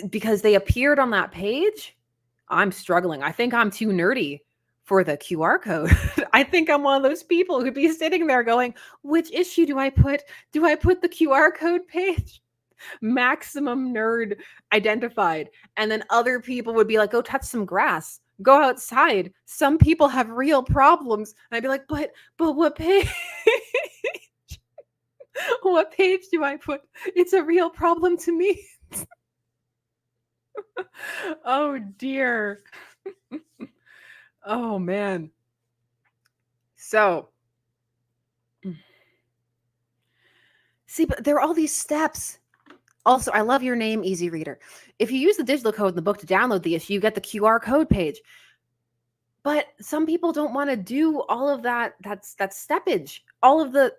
because they appeared on that page? I'm struggling. I think I'm too nerdy for the QR code. I think I'm one of those people who'd be sitting there going, which issue do I put? Do I put the QR code page? Maximum nerd identified. And then other people would be like, go touch some grass, go outside. Some people have real problems. And I'd be like, but what page? What page do I put? It's a real problem to me. Oh dear. Oh man. So, see, but there are all these steps. Also, I love your name, Easy Reader. If you use the digital code in the book to download the issue, you get the QR code page. But some people don't want to do all of that. That's steppage. All of the,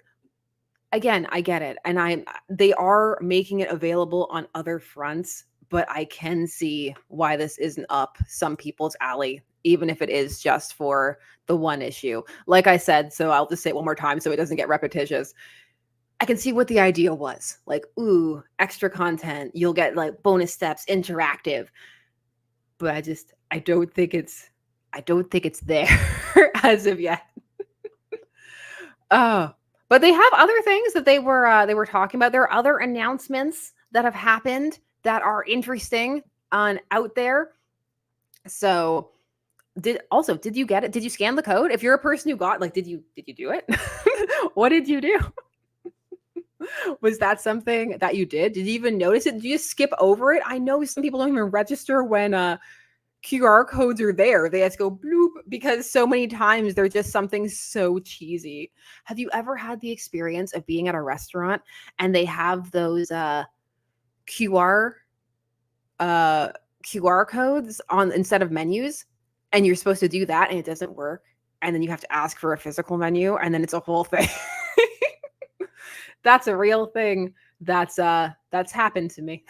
again, I get it. And they are making it available on other fronts, but I can see why this isn't up some people's alley, even if it is just for the one issue. Like I said, so I'll just say it one more time so it doesn't get repetitious. I can see what the idea was. Like, ooh, extra content. You'll get like bonus steps, interactive. But I don't think it's there as of yet. But they have other things that they were talking about. There are other announcements that have happened that are interesting and out there. So, did you get it? Did you scan the code? If you're a person who got, like, did you do it? What did you do? Was that something that you did? Did you even notice it? Did you just skip over it? I know some people don't even register when QR codes are there. They just go bloop because so many times they're just something so cheesy. Have you ever had the experience of being at a restaurant and they have those QR codes on instead of menus, and you're supposed to do that and it doesn't work, and then you have to ask for a physical menu, and then it's a whole thing. That's a real thing. That's happened to me.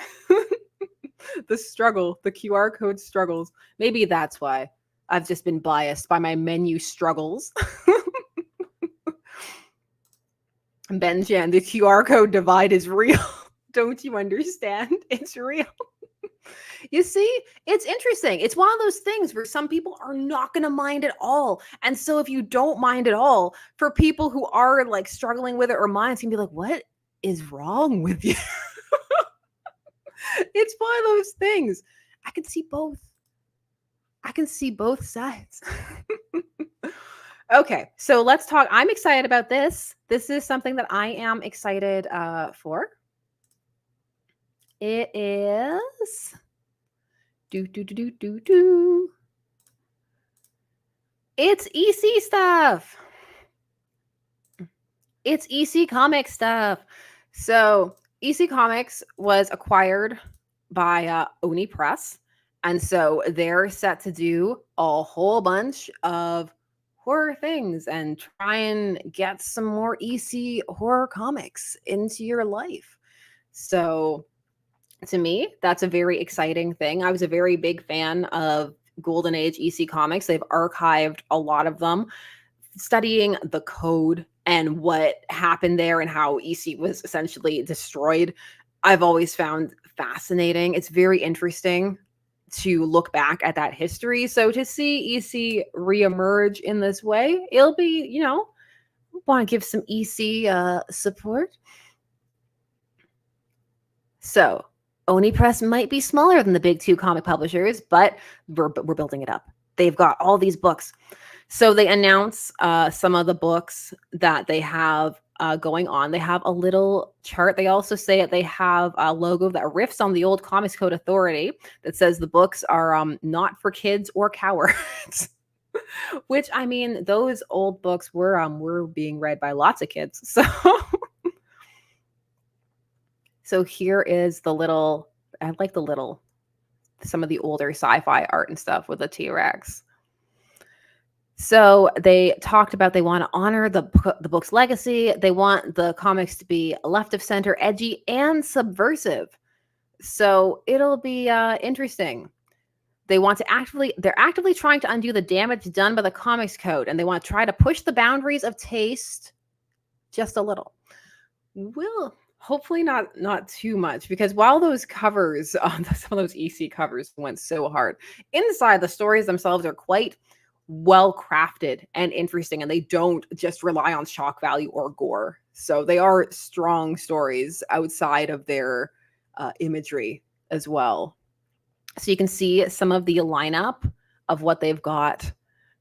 The struggle, the QR code struggles. Maybe that's why I've just been biased by my menu struggles. Benjan, the QR code divide is real. Don't you understand? It's real. You see, it's interesting. It's one of those things where some people are not going to mind at all. And so if you don't mind at all, for people who are like struggling with it or mind, it's going to be like, what is wrong with you? It's one of those things. I can see both. I can see both sides. Okay, so let's talk. I'm excited about this. This is something that I am excited for. It is It's EC stuff. It's EC Comics stuff. So EC Comics was acquired by Oni Press. And so they're set to do a whole bunch of horror things and try and get some more EC horror comics into your life. So to me, that's a very exciting thing. I was a very big fan of Golden Age EC Comics. They've archived a lot of them, studying the code and what happened there and how EC was essentially destroyed. I've always found fascinating. It's very interesting to look back at that history. So to see EC reemerge in this way, it'll be, Want to give some EC support. So Oni Press might be smaller than the big two comic publishers, but we're building it up. They've got all these books. So they announce some of the books that they have going on. They have a little chart. They also say that they have a logo that riffs on the old Comics Code Authority that says the books are not for kids or cowards. Which, I mean, those old books were being read by lots of kids. So here is the little, I like some of the older sci-fi art and stuff with the T-Rex. So they talked about they want to honor the book's legacy. They want the comics to be left of center, edgy, and subversive. So it'll be interesting. They're actively trying to undo the damage done by the Comics Code, and they want to try to push the boundaries of taste just a little. Well, hopefully not too much, because while those covers, some of those EC covers went so hard, inside the stories themselves are quite well crafted and interesting, and they don't just rely on shock value or gore. So they are strong stories outside of their imagery as well. So you can see some of the lineup of what they've got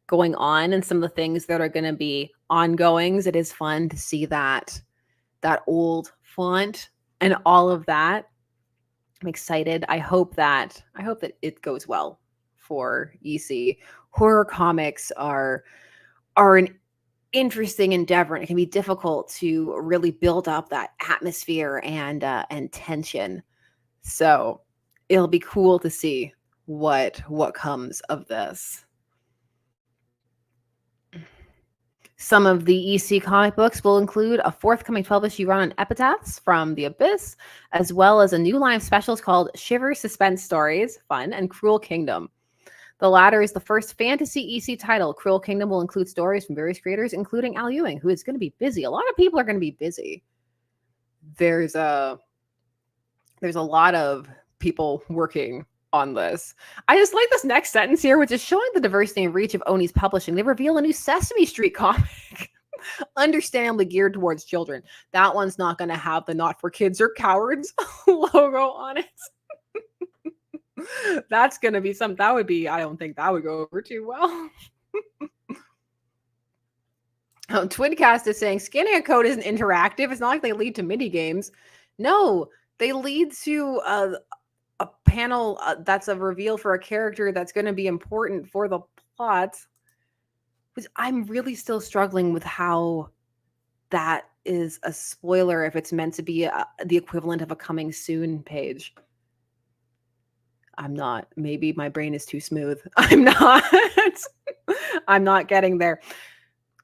going on and some of the things that are going to be ongoings. It is fun to see that old font and all of that. I'm excited. I hope that it goes well for EC. Horror comics are an interesting endeavor, and it can be difficult to really build up that atmosphere and tension. So it'll be cool to see what comes of this. Some of the EC comic books will include a forthcoming 12-issue run on Epitaphs from the Abyss, as well as a new line of specials called Shiver Suspense Stories, Fun, and Cruel Kingdom. The latter is the first fantasy EC title. Cruel Kingdom will include stories from various creators, including Al Ewing, who is going to be busy. A lot of people are going to be busy. There's a lot of people working on this. I just like this next sentence here, which is showing the diversity and reach of Oni's publishing. They reveal a new Sesame Street comic, understandably geared towards children. That one's not going to have the not for kids or cowards logo on it. That's going to be something that would be, I don't think that would go over too well. Twincast is saying scanning a code isn't interactive. It's not like they lead to mini games. No, they lead to a panel that's a reveal for a character that's going to be important for the plot. Which I'm really still struggling with how that is a spoiler if it's meant to be the equivalent of a coming soon page. I'm not. Maybe my brain is too smooth. I'm not getting there.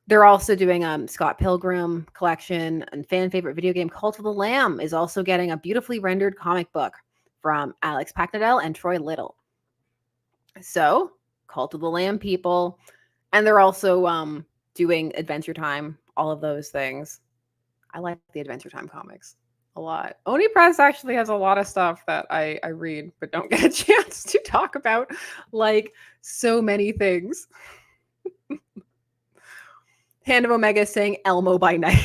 They're also doing Scott Pilgrim collection, and fan favorite video game Cult of the Lamb is also getting a beautifully rendered comic book from Alex Packnadell and Troy Little. So, Cult of the Lamb people. And they're also doing Adventure Time, all of those things. I like the Adventure Time comics a lot. Oni Press actually has a lot of stuff that I read but don't get a chance to talk about, like so many things. Hand of Omega is saying Elmo by night.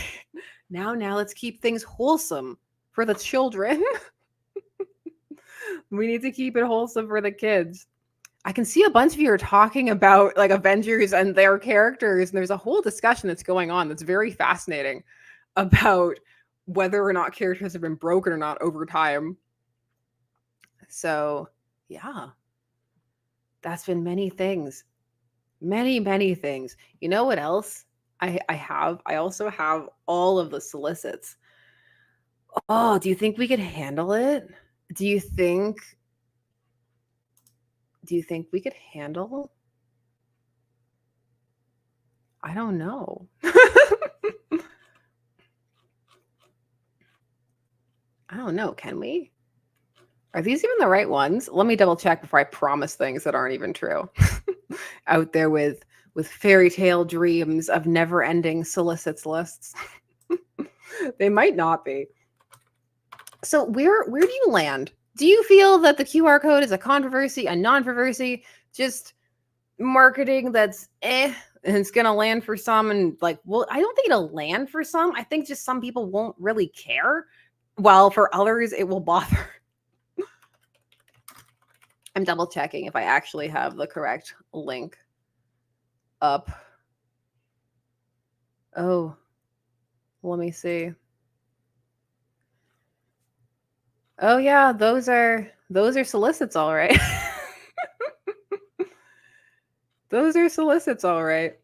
Now let's keep things wholesome for the children. We need to keep it wholesome for the kids. I can see a bunch of you are talking about like Avengers and their characters, and there's a whole discussion that's going on that's very fascinating about whether or not characters have been broken or not over time. So, yeah. That's been many things. Many, many things. You know what else I have? I also have all of the solicits. Oh, do you think we could handle it? Do you think we could handle? I don't know. I don't know. Can we? Are these even the right ones? Let me double check before I promise things that aren't even true. Out there with fairy tale dreams of never-ending solicits lists. They might not be. So where do you land? Do you feel that the QR code is a controversy, a non-controversy, just marketing that's And it's going to land for some. And like, well, I don't think it'll land for some. I think just some people won't really care. While for others, it will bother. I'm double checking if I actually have the correct link up. Oh, let me see. Oh yeah, those are solicits, all right. Those are solicits, all right.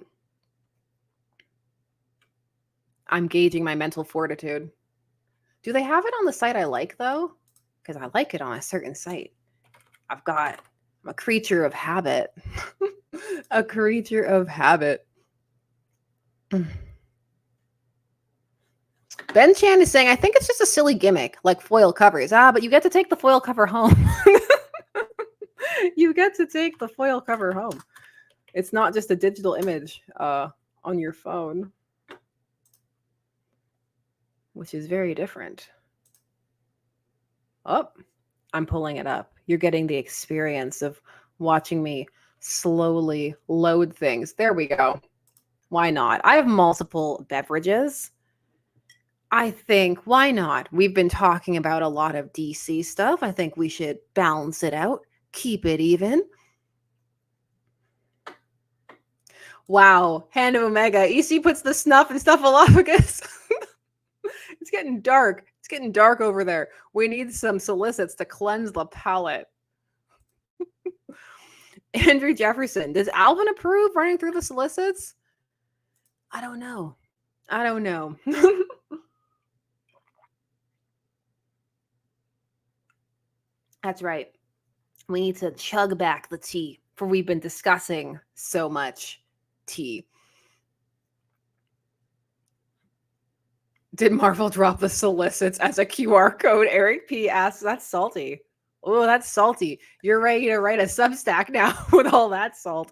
I'm gauging my mental fortitude. Do they have it on the site I like, though? Because I like it on a certain site. I'm a creature of habit. A creature of habit. Ben Chan is saying, I think it's just a silly gimmick, like foil covers. But you get to take the foil cover home. You get to take the foil cover home. It's not just a digital image on your phone, which is very different. Oh, I'm pulling it up. You're getting the experience of watching me slowly load things. There we go. Why not? I have multiple beverages. I think, why not? We've been talking about a lot of DC stuff. I think we should balance it out, keep it even. Wow, Hand of Omega. EC puts the snuff and Snuffleupagus. It's getting dark. It's getting dark over there. We need some solicits to cleanse the palate. Andrew Jefferson. Does Alvin approve running through the solicits? I don't know. I don't know. That's right. We need to chug back the tea, for we've been discussing so much tea. Did Marvel drop the solicits as a QR code? Eric P asks. That's salty. Oh, that's salty. You're ready to write a Substack now with all that salt.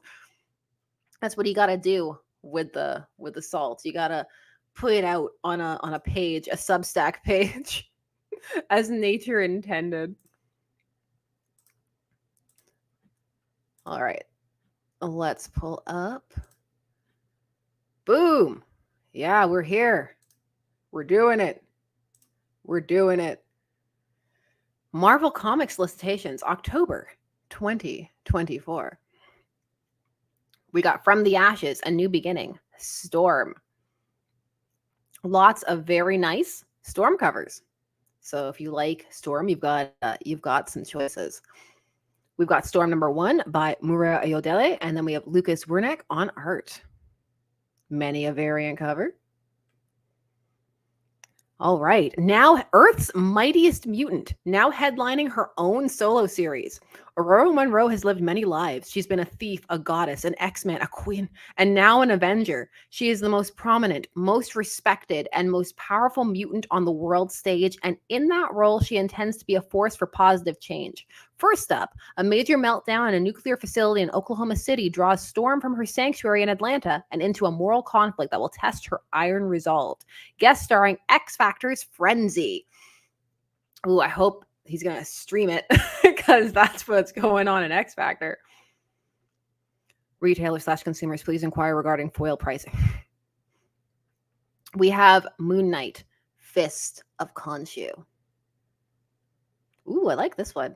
That's what you got to do with the salt. You got to put it out on a page, a Substack page, as nature intended. All right. Let's pull up. Boom. Yeah, we're here. We're doing it. We're doing it. Marvel Comics Solicitations, October 2024. We got From the Ashes, A New Beginning, Storm. Lots of very nice Storm covers. So if you like Storm, you've got some choices. We've got Storm #1 by Mura Ayodele, and then we have Lucas Wernick on art. Many a variant cover. All right. Now, Earth's Mightiest Mutant, now headlining her own solo series. Aurora Monroe has lived many lives. She's been a thief, a goddess, an X-Man, a queen, and now an Avenger. She is the most prominent, most respected, and most powerful mutant on the world stage, and in that role, she intends to be a force for positive change. First up, a major meltdown in a nuclear facility in Oklahoma City draws Storm from her sanctuary in Atlanta and into a moral conflict that will test her iron resolve. Guest starring X Factor's Frenzy. Ooh, I hope he's going to stream it because that's what's going on in X Factor. Retailers/consumers, please inquire regarding foil pricing. We have Moon Knight, Fist of Khonshu. Ooh, I like this one.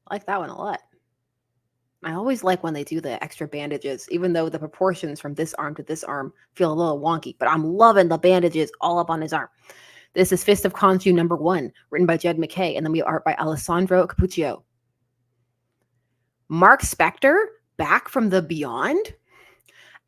I like that one a lot. I always like when they do the extra bandages, even though the proportions from this arm to this arm feel a little wonky, but I'm loving the bandages all up on his arm. This is Fist of Khonshu #1, written by Jed McKay, and then we have art by Alessandro Capuccio. Mark Spector, back from the beyond?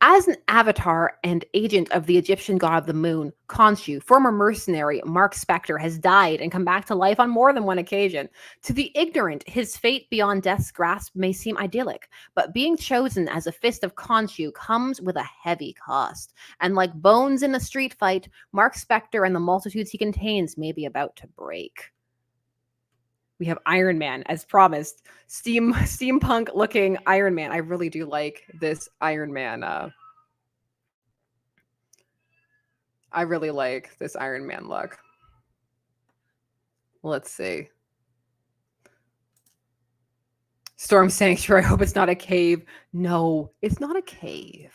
As an avatar and agent of the Egyptian god of the moon, Khonshu, former mercenary Mark Spector has died and come back to life on more than one occasion. To the ignorant, his fate beyond death's grasp may seem idyllic, but being chosen as a Fist of Khonshu comes with a heavy cost. And like bones in a street fight, Mark Spector and the multitudes he contains may be about to break. We have Iron Man, as promised. Steampunk-looking Iron Man. I really do like this Iron Man. I really like this Iron Man look. Let's see. Storm Sanctuary. I hope it's not a cave. No, it's not a cave.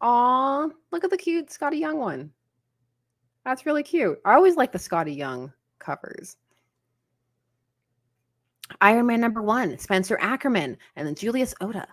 Aw, look at the cute Scotty Young one. That's really cute. I always like the Scotty Young covers. Iron Man #1, Spencer Ackerman, and then Julius Oda.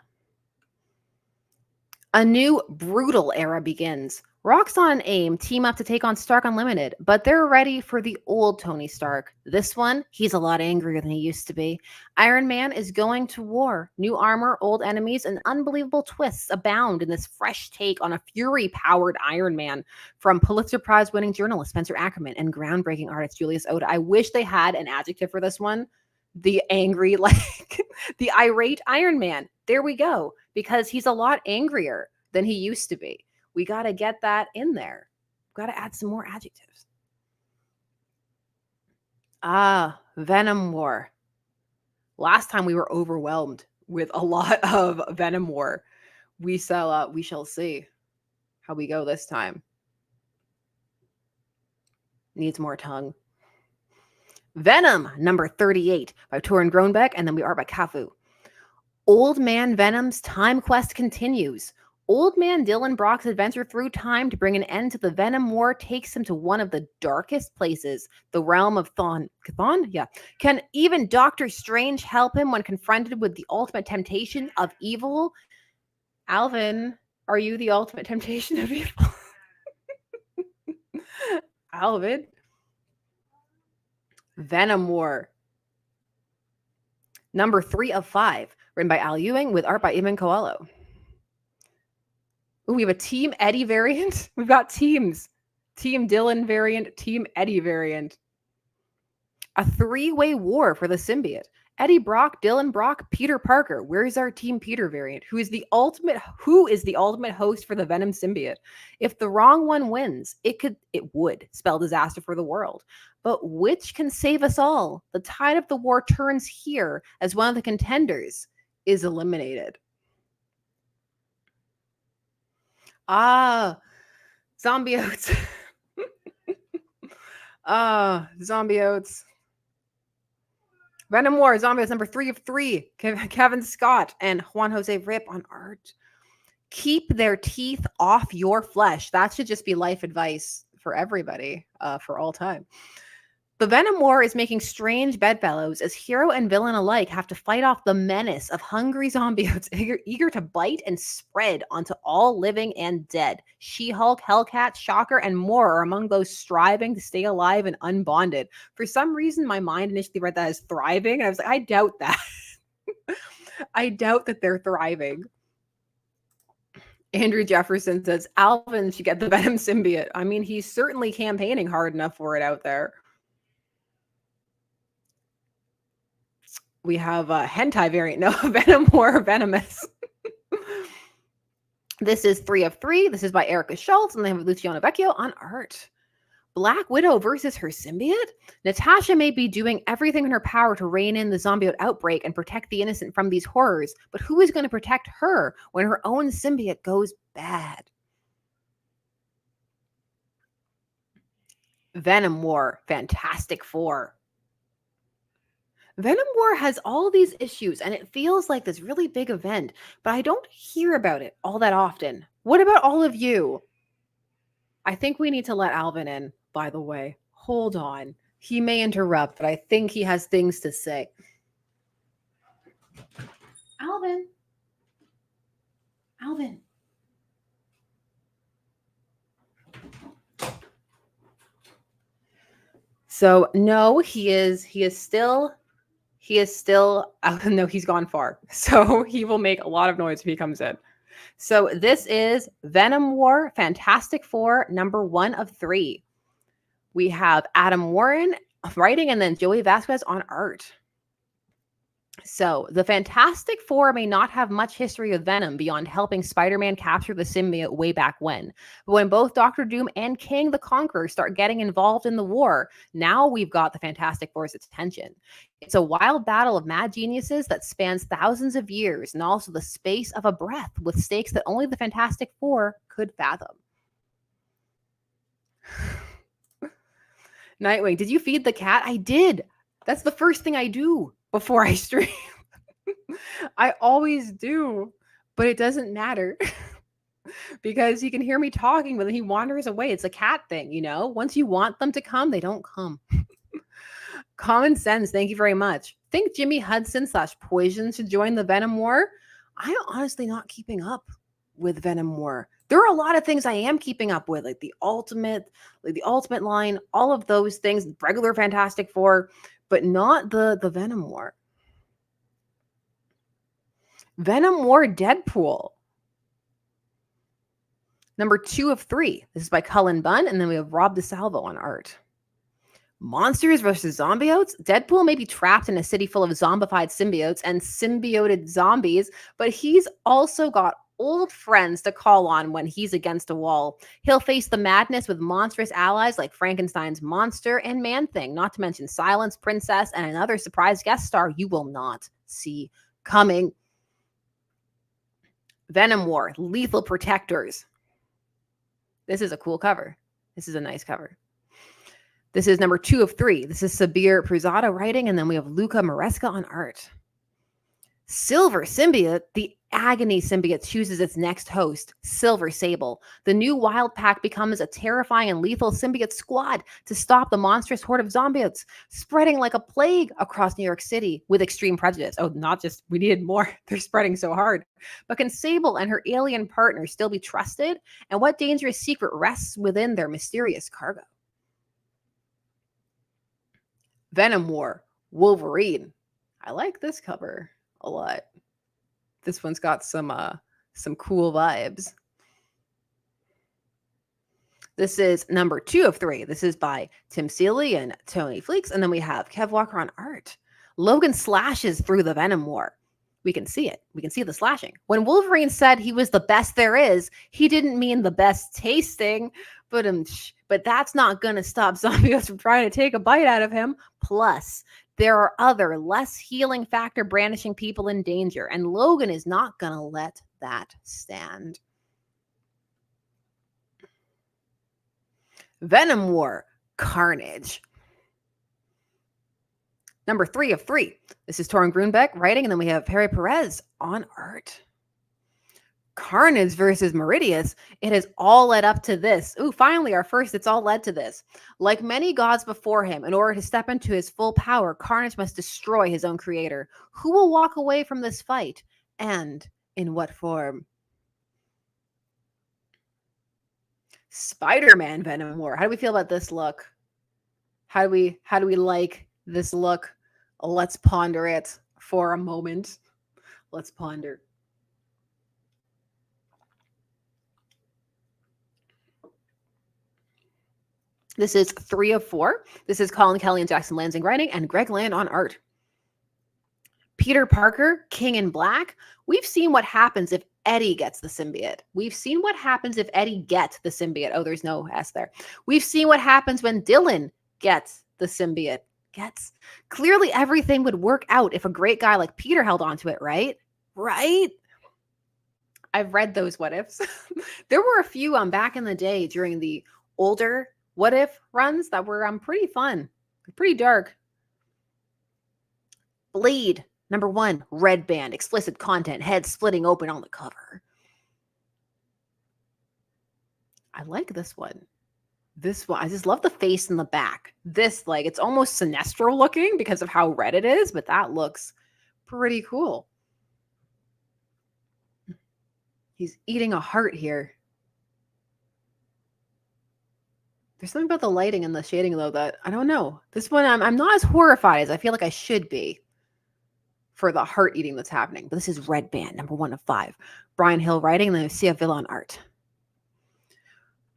A new brutal era begins. Roxxon and AIM team up to take on Stark Unlimited, but they're ready for the old Tony Stark. This one, he's a lot angrier than he used to be. Iron Man is going to war. New armor, old enemies, and unbelievable twists abound in this fresh take on a fury-powered Iron Man from Pulitzer Prize-winning journalist Spencer Ackerman and groundbreaking artist Julius Oda. I wish they had an adjective for this one. The angry, like the irate Iron Man. There we go. Because he's a lot angrier than he used to be. We got to get that in there. Got to add some more adjectives. Venom War. Last time we were overwhelmed with a lot of Venom War. We shall see how we go this time. Needs more tongue. Venom #38 by Torun Groenbeck, and then we are by Kafu. Old Man Venom's time quest continues. Old Man Dylan Brock's adventure through time to bring an end to the Venom War takes him to one of the darkest places, the realm of Thon. Yeah. Can even Doctor Strange help him when confronted with the ultimate temptation of evil? Alvin, are you the ultimate temptation of evil? Alvin? Venom War. #3 of 5, written by Al Ewing with art by Ivan Coelho. Ooh, we have a Team Eddie variant. We've got teams. Team Dylan variant, Team Eddie variant. A 3-way war for the symbiote. Eddie Brock, Dylan Brock, Peter Parker. Where's our Team Peter variant? Who is the ultimate host for the Venom symbiote? If the wrong one wins, it would spell disaster for the world. But which can save us all? The tide of the war turns here as one of the contenders is eliminated. Zombiotes. Zombiotes. Venom War, Zombiotes #3 of 3. Kevin Scott and Juan Jose Rip on art. Keep their teeth off your flesh. That should just be life advice for everybody, for all time. The Venom War is making strange bedfellows as hero and villain alike have to fight off the menace of hungry zombiotes eager to bite and spread onto all living and dead. She-Hulk, Hellcat, Shocker, and more are among those striving to stay alive and unbonded. For some reason, my mind initially read that as thriving, and I was like, I doubt that. I doubt that they're thriving. Andrew Jefferson says, Alvin should get the Venom symbiote. I mean, he's certainly campaigning hard enough for it out there. We have a hentai variant. No, Venom War Venomous. This is 3 of 3. This is by Erica Schultz, and they have Luciano Vecchio on art. Black Widow versus her symbiote? Natasha may be doing everything in her power to rein in the zombiote outbreak and protect the innocent from these horrors, but who is going to protect her when her own symbiote goes bad? Venom War, Fantastic Four. Venom War has all these issues, and it feels like this really big event, but I don't hear about it all that often. What about all of you? I think we need to let Alvin in, by the way. Hold on. He may interrupt, but I think he has things to say. Alvin. Alvin. So, no, he is still... no, he's gone far. So he will make a lot of noise if he comes in. So this is Venom War, Fantastic Four, #1 of 3. We have Adam Warren writing and then Joey Vasquez on art. So the Fantastic Four may not have much history with Venom beyond helping Spider-Man capture the symbiote way back when. But when both Doctor Doom and King the Conqueror start getting involved in the war, now we've got the Fantastic Four's attention. It's a wild battle of mad geniuses that spans thousands of years and also the space of a breath with stakes that only the Fantastic Four could fathom. Nightwing, did you feed the cat? I did. That's the first thing I do before I stream. I always do, but it doesn't matter. because he can hear me talking, but then he wanders away. It's a cat thing, you know? Once you want them to come, they don't come. Common sense. Thank you very much. Think Jimmy Hudson / Poison should join the Venom War? I'm honestly not keeping up with Venom War. There are a lot of things I am keeping up with, like the ultimate line, all of those things, regular Fantastic Four, but not the Venom War. Venom War Deadpool. Number 2 of 3. This is by Cullen Bunn, and then we have Rob DeSalvo on art. Monsters versus Zombiotes? Deadpool may be trapped in a city full of zombified symbiotes and symbioted zombies, but he's also got old friends to call on when he's against a wall. He'll face the madness with monstrous allies like Frankenstein's monster and Man-Thing, not to mention Silence Princess and another surprise guest star you will not see coming. Venom War, Lethal Protectors. This is a cool cover. This is a nice cover. This is number 2 of 3. This is Sabir Pruzado writing, and then we have Luca Maresca on art. Silver Symbiote, the Agony Symbiote chooses its next host, Silver Sable. The new Wild Pack becomes a terrifying and lethal symbiote squad to stop the monstrous horde of zombiotes, spreading like a plague across New York City with extreme prejudice. Oh, not just, we needed more. They're spreading so hard. But can Sable and her alien partner still be trusted? And what dangerous secret rests within their mysterious cargo? Venom War, Wolverine. I like this cover a lot. This one's got some cool vibes. This is number 2 of 3. This is by Tim Seeley and Tony Fleeks, and then we have Kev Walker on art. Logan slashes through the Venom War. We can see it. We can see the slashing. When Wolverine said he was the best there is, he didn't mean the best tasting, but that's not going to stop zombies from trying to take a bite out of him. Plus, there are other less healing factor brandishing people in danger, and Logan is not going to let that stand. Venom War, Carnage. Number 3 of 3. This is Torun Grunbeck writing, and then we have Perry Perez on art. Carnage versus Meridius. It has all led up to this. Ooh, finally, our first, it's all led to this. Like many gods before him, in order to step into his full power, Carnage must destroy his own creator. Who will walk away from this fight? And in what form? Spider-Man Venom War. How do we feel about this look? How do we like this look? Let's ponder it for a moment. Let's ponder. This is 3 of 4. This is Colin Kelly and Jackson Lansing writing, and Greg Land on art. Peter Parker, King in Black. We've seen what happens if Eddie gets the symbiote. We've seen what happens if Eddie gets the symbiote. Oh, there's no S there. We've seen what happens when Dylan gets the symbiote. Clearly everything would work out if a great guy like Peter held onto it, right? Right? I've read those what ifs. There were a few back in the day during the older what if runs that were pretty fun, pretty dark. Blade, number 1, red band, explicit content, head splitting open on the cover. I like this one. This one, I just love the face in the back. This, like, it's almost Sinestro looking because of how red it is, but that looks pretty cool. He's eating a heart here. There's something about the lighting and the shading, though, that I don't know. This one, I'm not as horrified as I feel like I should be for the heart eating that's happening. But this is Red Band, number 1 of 5. Brian Hill writing, and then Cia Villa on art.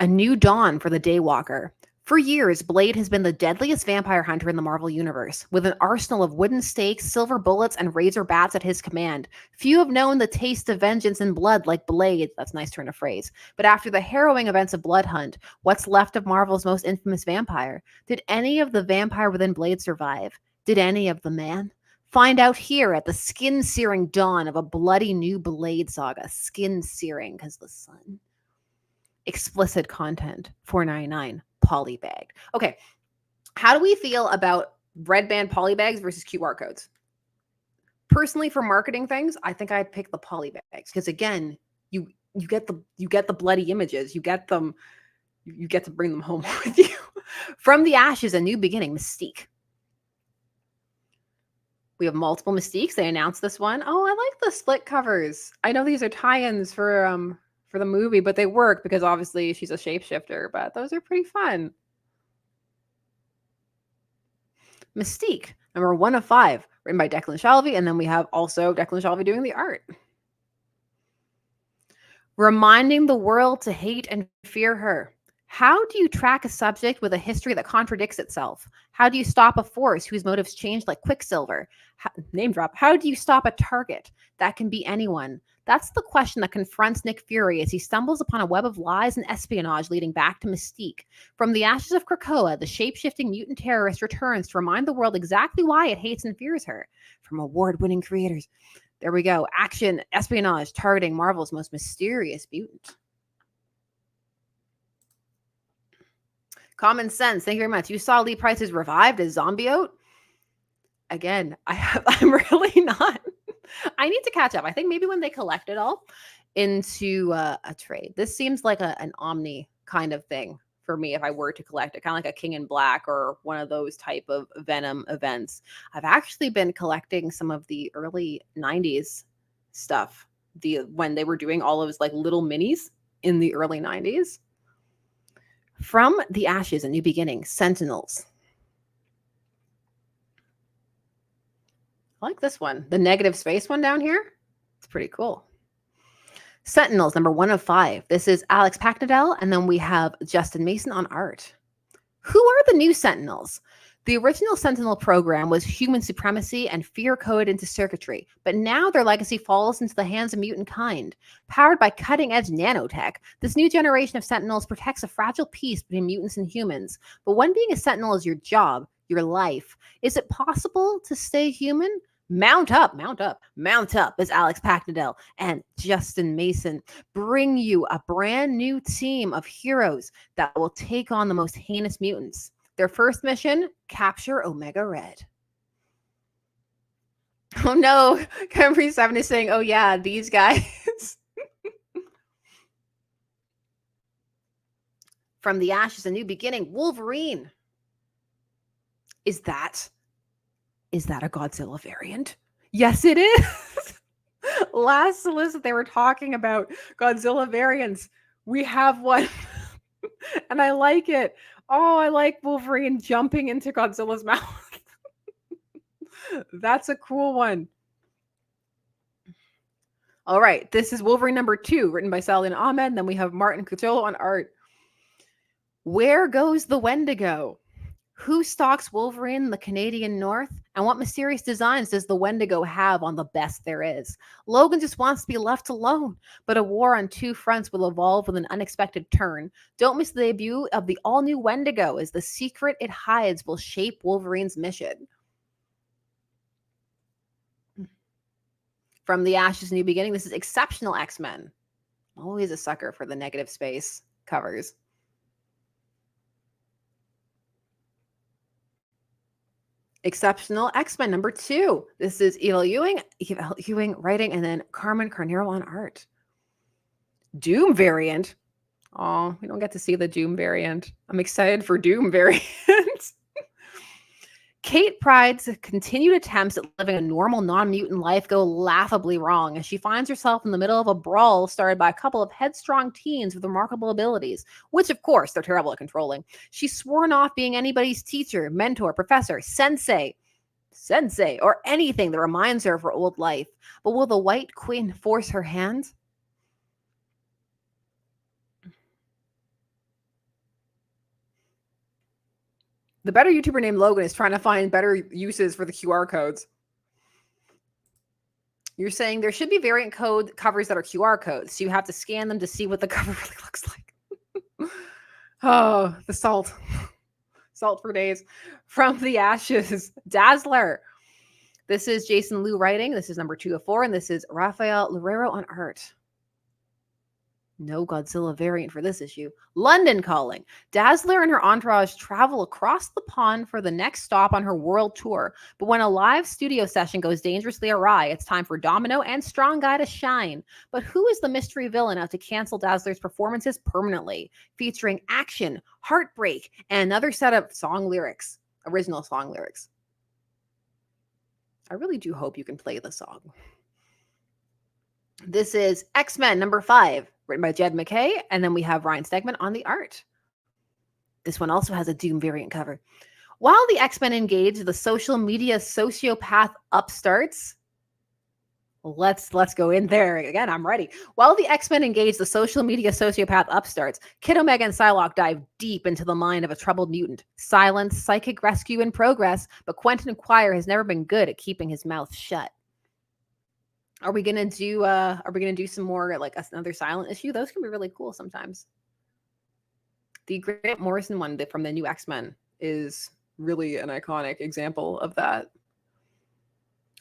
A new dawn for the Daywalker. For years, Blade has been the deadliest vampire hunter in the Marvel Universe. With an arsenal of wooden stakes, silver bullets, and razor bats at his command, few have known the taste of vengeance and blood like Blade. That's a nice turn of phrase. But after the harrowing events of Blood Hunt, what's left of Marvel's most infamous vampire? Did any of the vampire within Blade survive? Did any of the man? Find out here at the skin-searing dawn of a bloody new Blade saga. Skin-searing, because the sun. Explicit content, $4.99, polybagged. Okay, how do we feel about red band polybags versus QR codes? Personally, for marketing things, I think I'd pick the polybags because, again, you get the bloody images. You get them. You get to bring them home with you. From the Ashes, a New Beginning, Mystique. We have multiple Mystiques. They announced this one. Oh, I like the split covers. I know these are tie-ins for the movie, but they work because obviously she's a shapeshifter, but those are pretty fun. Mystique, number 1 of 5, written by Declan Shalvey, and then we have also Declan Shalvey doing the art. Reminding the world to hate and fear her. How do you track a subject with a history that contradicts itself? How do you stop a force whose motives change like Quicksilver? Name drop. How do you stop a target? That can be anyone. That's the question that confronts Nick Fury as he stumbles upon a web of lies and espionage leading back to Mystique. From the ashes of Krakoa, the shape-shifting mutant terrorist returns to remind the world exactly why it hates and fears her. From award-winning creators. There we go. Action, espionage, targeting Marvel's most mysterious mutant. Common Sense. Thank you very much. You saw Lee Price's Revived as Zombiote? Again, I'm really not. I need to catch up. I think maybe when they collect it all into a trade. This seems like an Omni kind of thing for me if I were to collect it. Kind of like a King in Black or one of those type of Venom events. I've actually been collecting some of the early 90s stuff. When they were doing all of those like little minis in the early 90s. From the Ashes, a New Beginning, Sentinels. I like this one. The negative space one down here. It's pretty cool. Sentinels, number 1 of 5. This is Alex Packnadel, and then we have Justin Mason on art. Who are the new Sentinels? The original Sentinel program was human supremacy and fear coded into circuitry, but now their legacy falls into the hands of mutant kind. Powered by cutting-edge nanotech, this new generation of Sentinels protects a fragile peace between mutants and humans. But when being a Sentinel is your job, your life, is it possible to stay human? Mount up as Alex Packnadel and Justin Mason bring you a brand new team of heroes that will take on the most heinous mutants. Their first mission, capture Omega Red. Oh no, Camry 7 is saying, oh yeah, these guys. From the Ashes, a New Beginning, Wolverine. Is that a Godzilla variant? Yes, it is. Last solicit, they were talking about Godzilla variants. We have one, and I like it. Oh, I like Wolverine jumping into Godzilla's mouth. That's a cool one. All right, this is Wolverine number 2, written by Saladin Ahmed. Then we have Martin Cucciolo on art. Where goes the Wendigo? Who stalks Wolverine in the Canadian North? And what mysterious designs does the Wendigo have on the best there is? Logan just wants to be left alone, but a war on 2 fronts will evolve with an unexpected turn. Don't miss the debut of the all-new Wendigo, as the secret it hides will shape Wolverine's mission. From the Ashes, New Beginning, this is Exceptional X-Men. Always a sucker for the negative space covers. Exceptional X-Men number 2. This is Eva Ewing writing, and then Carmen Carnero on art. Doom variant. Oh, we don't get to see the Doom variant. I'm excited for Doom variant. Kate Pryde's continued attempts at living a normal non-mutant life go laughably wrong as she finds herself in the middle of a brawl started by a couple of headstrong teens with remarkable abilities, which of course they're terrible at controlling. She's sworn off being anybody's teacher, mentor, professor, sensei, or anything that reminds her of her old life. But will the White Queen force her hand? The better YouTuber named Logan is trying to find better uses for the QR codes. You're saying there should be variant code covers that are QR codes, so you have to scan them to see what the cover really looks like. Oh, the salt. Salt for days. From the Ashes, Dazzler. This is Jason Liu writing. This is number 2 of 4, and this is Rafael Loureiro on art. No Godzilla variant for this issue. London Calling. Dazzler and her entourage travel across the pond for the next stop on her world tour. But when a live studio session goes dangerously awry, it's time for Domino and Strong Guy to shine. But who is the mystery villain out to cancel Dazzler's performances permanently? Featuring action, heartbreak, and another set of song lyrics. Original song lyrics. I really do hope you can play the song. This is X-Men number 5, written by Jed MacKay, and then we have Ryan Stegman on the art. This one also has a Doom variant cover. While the X-Men engage the social media sociopath upstarts, let's go in there again. I'm ready. While the X-Men engage the social media sociopath upstarts, Kid Omega and Psylocke dive deep into the mind of a troubled mutant. Silence, psychic rescue in progress, but Quentin Quire has never been good at keeping his mouth shut. Are we gonna do some more like another silent issue? Those can be really cool sometimes. The Grant Morrison one from the new X-Men is really an iconic example of that.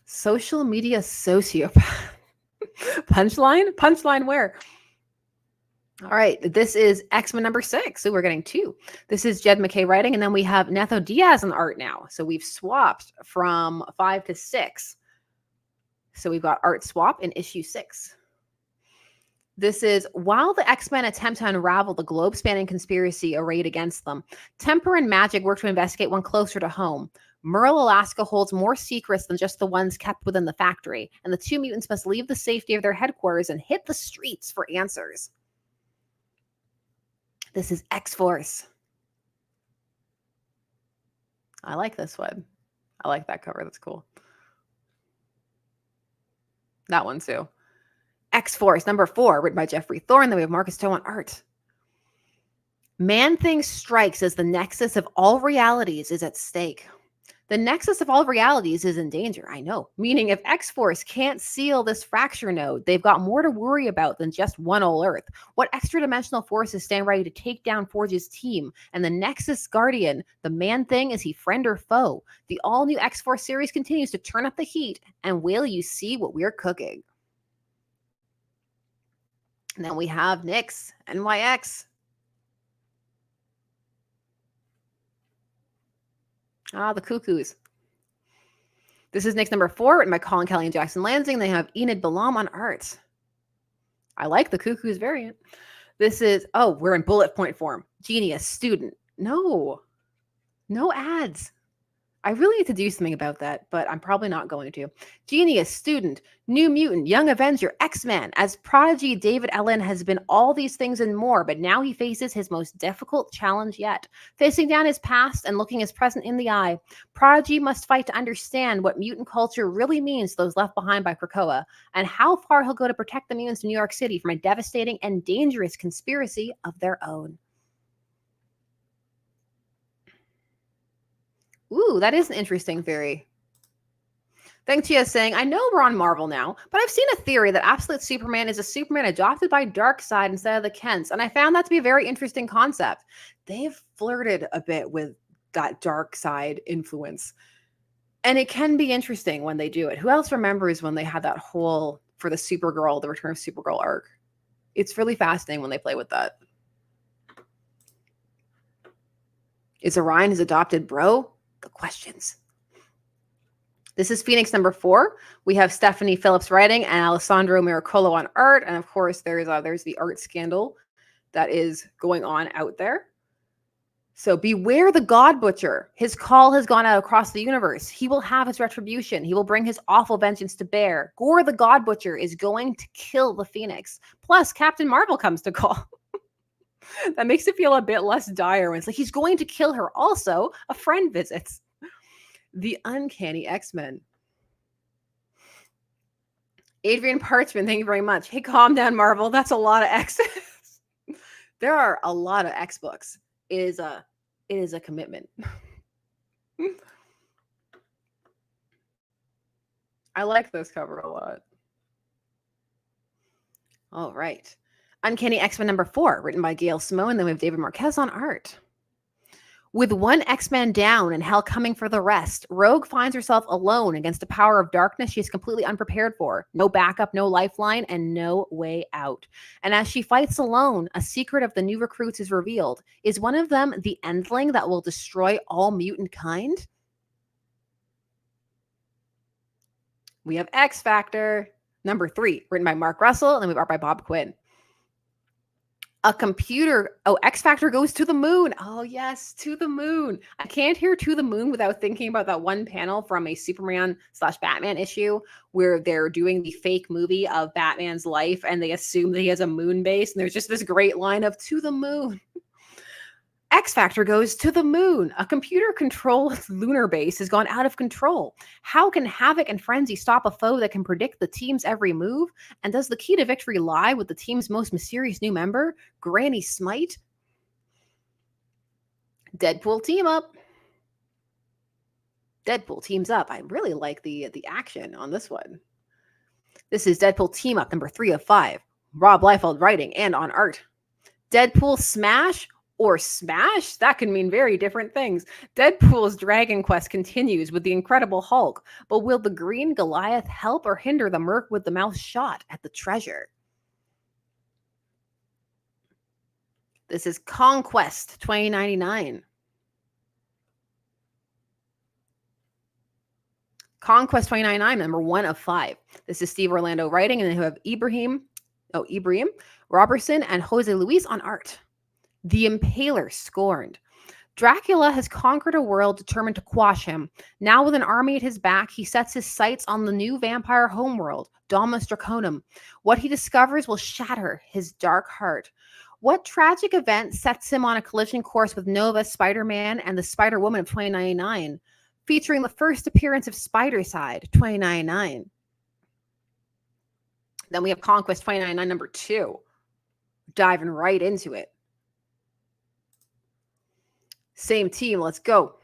Social media sociopath. Punchline where? All right, this is X-Men number 6. So we're getting 2. This is Jed MacKay writing, and then we have Netho Diaz on art now. So we've swapped from 5 to 6. So we've got art swap in issue 6. This is while the X-Men attempt to unravel the globe-spanning conspiracy arrayed against them, Temper and Magic work to investigate one closer to home. Merle, Alaska holds more secrets than just the ones kept within the factory, and the 2 mutants must leave the safety of their headquarters and hit the streets for answers. This is X-Force. I like this one. I like that cover. That's cool. That one too. X-Force number 4, written by Jeffrey Thorne. Then we have Marcus Toe on art. Man-Thing strikes as the nexus of all realities is at stake. The nexus of all realities is in danger, I know. Meaning if X-Force can't seal this fracture node, they've got more to worry about than just one old Earth. What extra-dimensional forces stand ready to take down Forge's team? And the Nexus Guardian, the Man-Thing, is he friend or foe? The all-new X-Force series continues to turn up the heat, and will you see what we're cooking? And then we have Nyx, NYX. The Cuckoos. This is Nyx number 4, written by Colin Kelly and Jackson Lansing. They have Enid Balam on art. I like the Cuckoos variant. This is, we're in bullet point form. Genius, student. No ads. I really need to do something about that, but I'm probably not going to. Genius, student, new mutant, young Avenger, X-Man. As Prodigy, David Ellen has been all these things and more, but now he faces his most difficult challenge yet. Facing down his past and looking his present in the eye, Prodigy must fight to understand what mutant culture really means to those left behind by Krakoa, and how far he'll go to protect the mutants in New York City from a devastating and dangerous conspiracy of their own. Ooh, that is an interesting theory. Thank Chia saying, I know we're on Marvel now, but I've seen a theory that Absolute Superman is a Superman adopted by Darkseid instead of the Kents, and I found that to be a very interesting concept. They've flirted a bit with that Darkseid influence, and it can be interesting when they do it. Who else remembers when they had that whole, for the Supergirl, the Return of Supergirl arc? It's really fascinating when they play with that. Is Orion his adopted bro? The questions. This is Phoenix number 4. We have Stephanie Phillips writing and Alessandro Miracolo on art. And of course, there's the art scandal that is going on out there. So beware the God Butcher. His call has gone out across the universe. He will have his retribution. He will bring his awful vengeance to bear. Gore the God Butcher is going to kill the Phoenix. Plus, Captain Marvel comes to call. That makes it feel a bit less dire when it's like he's going to kill her. Also, a friend visits. The Uncanny X-Men. Adrian Parchman, thank you very much. Hey, calm down, Marvel. That's a lot of X's. There are a lot of X books. It is a commitment. I like this cover a lot. All right. Uncanny X-Men number 4, written by Gail Simone, and then we have David Marquez on art. With one X-Man down and hell coming for the rest, Rogue finds herself alone against a power of darkness she is completely unprepared for. No backup, no lifeline, and no way out. And as she fights alone, a secret of the new recruits is revealed. Is one of them the Endling that will destroy all mutant kind? We have X Factor, number 3, written by Mark Russell, and then we have art by Bob Quinn. X Factor goes to the moon. Oh, yes, to the moon. I can't hear to the moon without thinking about that one panel from a Superman/Batman issue where they're doing the fake movie of Batman's life and they assume that he has a moon base. And there's just this great line of to the moon. X Factor goes to the moon. A computer-controlled lunar base has gone out of control. How can Havoc and Frenzy stop a foe that can predict the team's every move? And does the key to victory lie with the team's most mysterious new member, Granny Smite? Deadpool team up. Deadpool teams up. I really like the action on this one. This is Deadpool team up number 3 of 5. Rob Liefeld writing and on art. Deadpool smash or smash? That can mean very different things. Deadpool's Dragon Quest continues with the Incredible Hulk, but will the Green Goliath help or hinder the Merc with the mouth shot at the treasure? This is Conquest 2099. Conquest 2099, number 1 of 5. This is Steve Orlando writing, and then we have Ibrahim Robertson and Jose Luis on art. The Impaler scorned. Dracula has conquered a world determined to quash him. Now with an army at his back, he sets his sights on the new vampire homeworld, Domus Draconum. What he discovers will shatter his dark heart. What tragic event sets him on a collision course with Nova, Spider-Man, and the Spider-Woman of 2099, featuring the first appearance of Spider-Side, 2099. Then we have Conquest 2099, number 2. Diving right into it. Same team, let's go.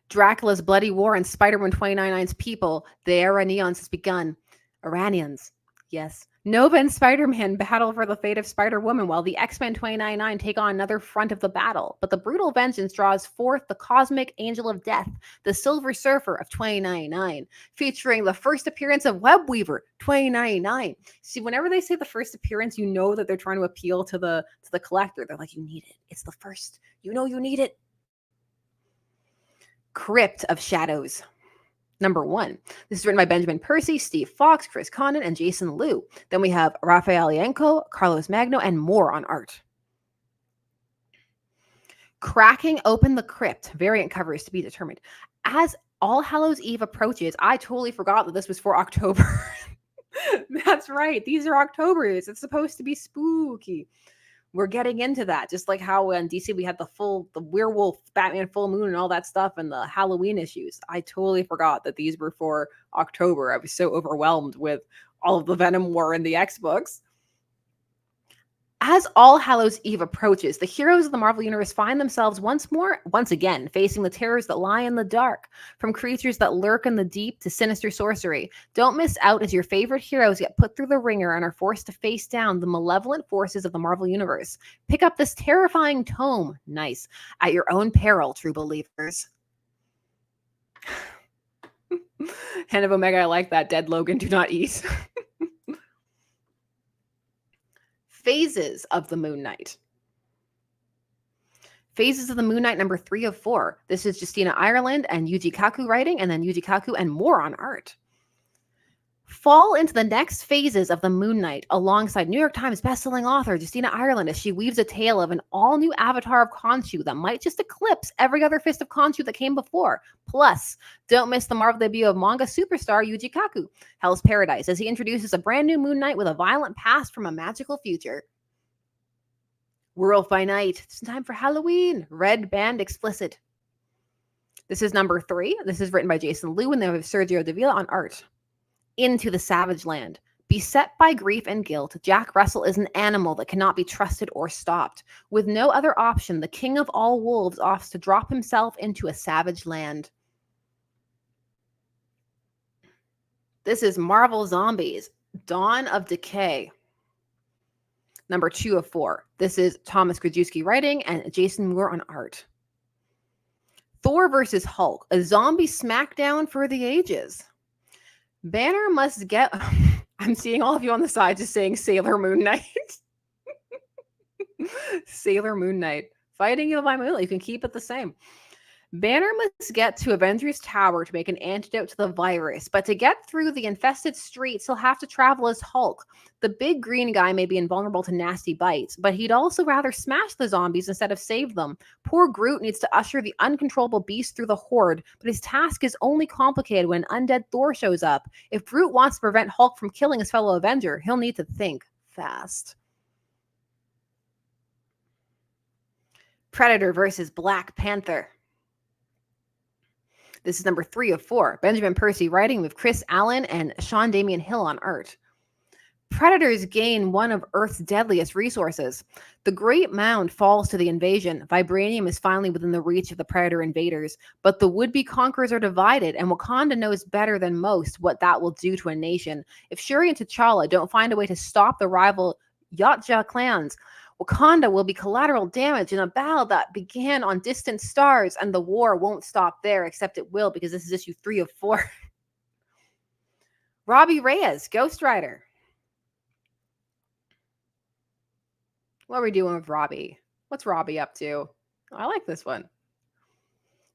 Dracula's bloody war and Spider-Man 2099's people, the Iranians, has begun. Iranians, yes. Nova and Spider-Man battle for the fate of Spider-Woman while the X-Men 2099 take on another front of the battle. But the brutal vengeance draws forth the cosmic angel of death, the Silver Surfer of 2099, featuring the first appearance of Webweaver 2099. See, whenever they say the first appearance, you know that they're trying to appeal to the collector. They're like, you need it. It's the first. You know you need it. Crypt of Shadows. Number 1. This is written by Benjamin Percy, Steve Fox, Chris Condon, and Jason Liu. Then we have Rafael Yanko, Carlos Magno, and more on art. Cracking open the crypt. Variant covers to be determined. As All Hallows Eve approaches, I totally forgot that this was for October. That's right. These are Octobers. It's supposed to be spooky. We're getting into that, just like how in DC we had the werewolf Batman full moon and all that stuff and the Halloween issues. I totally forgot that these were for October. I was so overwhelmed with all of the Venom War and the X books. As All Hallows Eve approaches, the heroes of the Marvel Universe find themselves once again, facing the terrors that lie in the dark, from creatures that lurk in the deep to sinister sorcery. Don't miss out as your favorite heroes get put through the ringer and are forced to face down the malevolent forces of the Marvel Universe. Pick up this terrifying tome, nice, at your own peril, true believers. Hand of Omega, I like that. Dead Logan, do not eat. Phases of the Moon Knight. Phases of the Moon Knight, number 3 of 4. This is Justina Ireland and Yuji Kaku writing, and then Yuji Kaku and more on art. Fall into the next phases of the Moon Knight alongside New York Times bestselling author Justina Ireland as she weaves a tale of an all-new avatar of Khonshu that might just eclipse every other fist of Khonshu that came before. Plus, don't miss the Marvel debut of manga superstar Yuji Kaku, Hell's Paradise, as he introduces a brand new Moon Knight with a violent past from a magical future. Werewolf by Night. It's time for Halloween. Red band explicit. This is number 3. This is written by Jason Liu and then we have Sergio Davila on art. Into the Savage Land. Beset by grief and guilt, Jack Russell is an animal that cannot be trusted or stopped. With no other option, the king of all wolves opts to drop himself into a savage land. This is Marvel Zombies, Dawn of Decay. Number 2 of 4. This is Thomas Krajewski writing and Jason Moore on art. Thor versus Hulk, a zombie smackdown for the ages. Banner must get... I'm seeing all of you on the side just saying Sailor Moon Knight. Sailor Moon Knight. Fighting you by moonlight. You can keep it the same. Banner must get to Avengers Tower to make an antidote to the virus, but to get through the infested streets, he'll have to travel as Hulk. The big green guy may be invulnerable to nasty bites, but he'd also rather smash the zombies instead of save them. Poor Groot needs to usher the uncontrollable beast through the horde, but his task is only complicated when undead Thor shows up. If Groot wants to prevent Hulk from killing his fellow Avenger, he'll need to think fast. Predator versus Black Panther. This is number 3 of 4. Benjamin Percy writing with Chris Allen and Sean Damian Hill on art. Predators gain one of Earth's deadliest resources. The Great Mound falls to the invasion. Vibranium is finally within the reach of the Predator invaders, but the would-be conquerors are divided, and Wakanda knows better than most what that will do to a nation. If Shuri and T'Challa don't find a way to stop the rival Yautja clans, Wakanda will be collateral damage in a battle that began on distant stars, and the war won't stop there, except it will, because this is issue 3 of 4. Robbie Reyes, Ghost Rider. What are we doing with Robbie? What's Robbie up to? I like this one.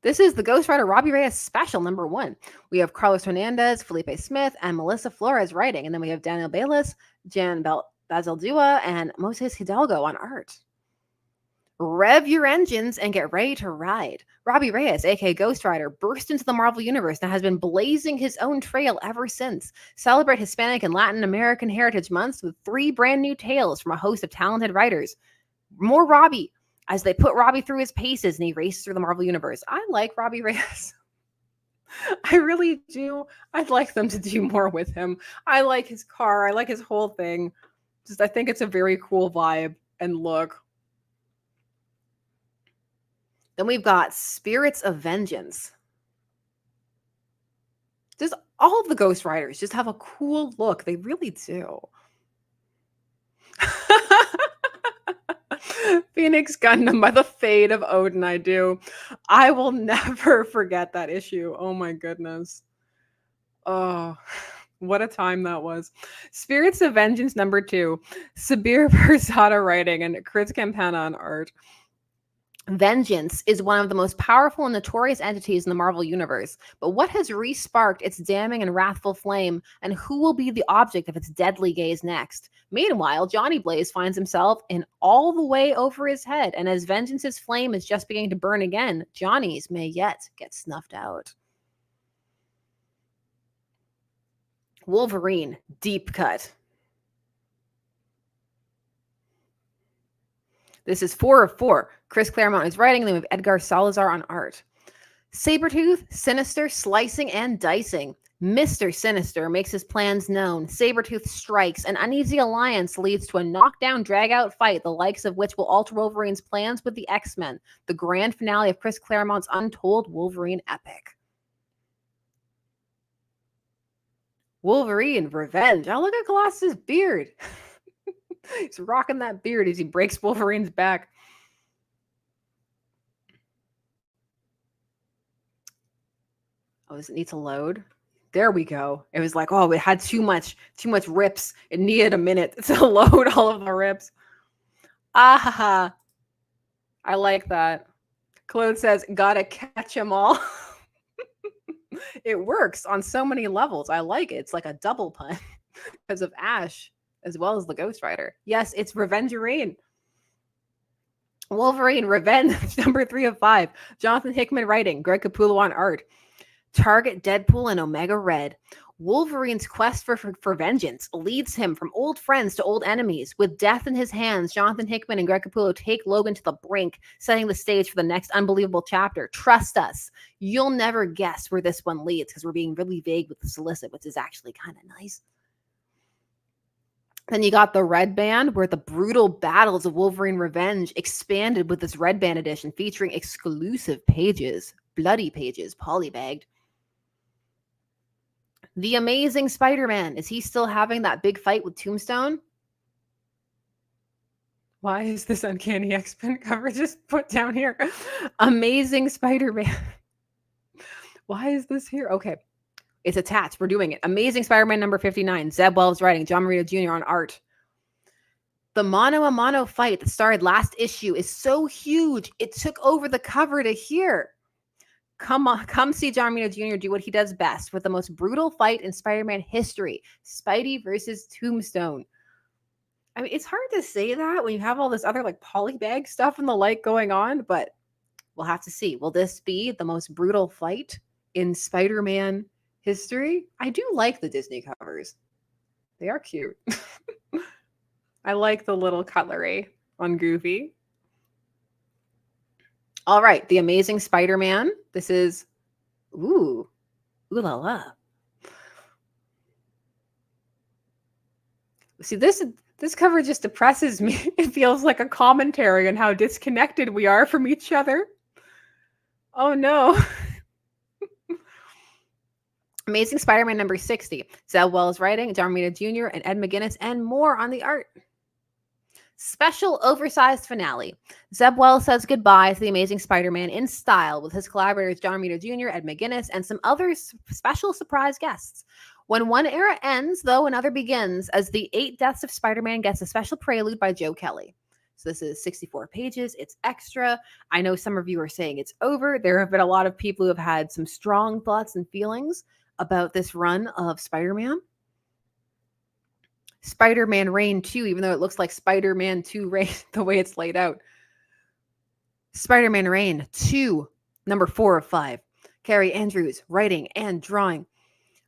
This is the Ghost Rider Robbie Reyes special, number 1. We have Carlos Hernandez, Felipe Smith, and Melissa Flores writing, and then we have Daniel Bayless, Jan Bazaldua, and Moses Hidalgo on art. Rev your engines and get ready to ride. Robbie Reyes, aka Ghost Rider, burst into the Marvel Universe and has been blazing his own trail ever since. Celebrate Hispanic and Latin American Heritage Months with 3 brand new tales from a host of talented writers. More Robbie, as they put Robbie through his paces and he races through the Marvel Universe. I like Robbie Reyes. I really do. I'd like them to do more with him. I like his car. I like his whole thing. I think it's a very cool vibe and look. Then we've got Spirits of Vengeance. Just all of the Ghost Riders just have a cool look. They really do. Phoenix Gundam by the Fade of Odin, I do. I will never forget that issue. Oh my goodness. Oh, what a time that was. Spirits of Vengeance number 2. Sabir Persada writing and Chris Campana on art. Vengeance is one of the most powerful and notorious entities in the Marvel Universe, but what has re-sparked its damning and wrathful flame, and who will be the object of its deadly gaze next? Meanwhile, Johnny Blaze finds himself in all the way over his head, and as Vengeance's flame is just beginning to burn again, Johnny's may yet get snuffed out. Wolverine, deep cut. This is 4 of 4. Chris Claremont is writing, and then we have Edgar Salazar on art. Sabretooth, sinister, slicing, and dicing. Mr. Sinister makes his plans known. Sabretooth strikes. An uneasy alliance leads to a knockdown, drag-out fight, the likes of which will alter Wolverine's plans with the X-Men. The grand finale of Chris Claremont's untold Wolverine epic. Wolverine, Revenge. Oh, look at Colossus' beard. He's rocking that beard as he breaks Wolverine's back. Oh, does it need to load? There we go. It was like, oh, it had too much rips. It needed a minute to load all of the rips. Ah, I like that. Claude says, gotta catch them all. It works on so many levels. I like it. It's like a double pun because of Ash as well as the Ghost Rider. Yes, it's Revengerine. Wolverine, Revenge, number 3 of 5. Jonathan Hickman writing, Greg Capullo on art. Target, Deadpool, and Omega Red. Wolverine's quest for vengeance leads him from old friends to old enemies. With death in his hands, Jonathan Hickman and Greg Capullo take Logan to the brink, setting the stage for the next unbelievable chapter. Trust us, you'll never guess where this one leads because we're being really vague with the solicit, which is actually kind of nice. Then you got the Red Band, where the brutal battles of Wolverine Revenge expanded with this Red Band edition featuring exclusive pages, bloody pages, polybagged. The Amazing Spider-Man. Is he still having that big fight with Tombstone? Why is this Uncanny X-Men cover just put down here? Amazing Spider-Man. Why is this here? Okay. It's attached. We're doing it. Amazing Spider-Man number 59. Zeb Wells writing. John Romita Jr. on art. The mano-a-mano fight that started last issue is so huge, it took over the cover to here. Come on, come see John Romita Jr. do what he does best with the most brutal fight in Spider-Man history. Spidey versus Tombstone. I mean, it's hard to say that when you have all this other like polybag stuff and the like going on, but we'll have to see. Will this be the most brutal fight in Spider-Man history? I do like the Disney covers. They are cute. I like the little cutlery on Goofy. All right, The Amazing Spider-Man. This is, ooh la la. See, this cover just depresses me. It feels like a commentary on how disconnected we are from each other. Oh no. Amazing Spider-Man number 60. Zeb Wells writing, John Romita Jr. and Ed McGuinness, and more on the art. Special oversized finale. Zeb Wells says goodbye to The Amazing Spider-Man in style with his collaborators John Romita Jr., Ed McGuinness, and some other special surprise guests. When one era ends, though, another begins, as The 8 Deaths of Spider-Man gets a special prelude by Joe Kelly. So this is 64 pages. It's extra. I know some of you are saying it's over. There have been a lot of people who have had some strong thoughts and feelings about this run of Spider-Man. Spider-Man Reign 2, even though it looks like Spider-Man 2 Reign, the way it's laid out. Spider-Man Reign 2, number 4 of 5. Carrie Andrews, writing and drawing.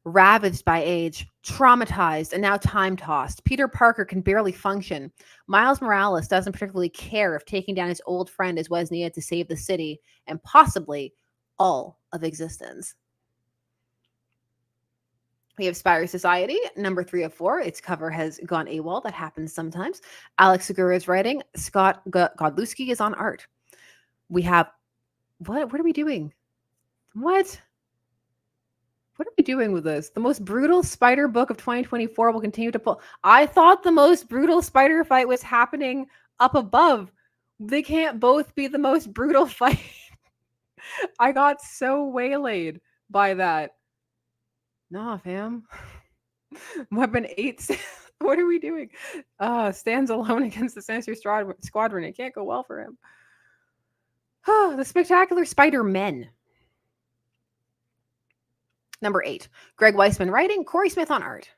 Ravaged by age, traumatized, and now time-tossed, Peter Parker can barely function. Miles Morales doesn't particularly care if taking down his old friend is what is needed to save the city, and possibly all of existence. We have Spider Society, number 3 of 4. Its cover has gone AWOL. That happens sometimes. Alex Segura is writing. Scott Godlewski is on art. We have... What are we doing? What are we doing with this? The most brutal spider book of 2024 will continue to pull. I thought the most brutal spider fight was happening up above. They can't both be the most brutal fight. I got so waylaid by that. Nah, fam. Weapon 8. What are we doing? Stands alone against the Sinister Squadron. It can't go well for him. The Spectacular Spider-Men. Number 8. Greg Weisman writing, Corey Smith on art.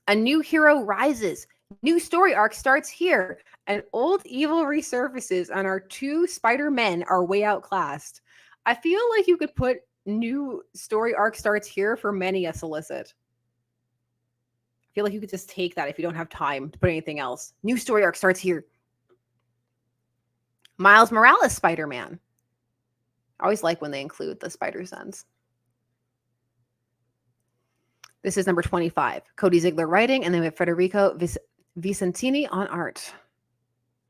A new hero rises. New story arc starts here. An old evil resurfaces, and our 2 Spider-Men are way outclassed. I feel like you could put new story arc starts here for many a solicit. I feel like you could just take that if you don't have time to put anything else. New story arc starts here. Miles Morales Spider-Man. I always like when they include the spider sense. This is number 25. Cody Ziegler writing, and then we have Federico Vicentini on art.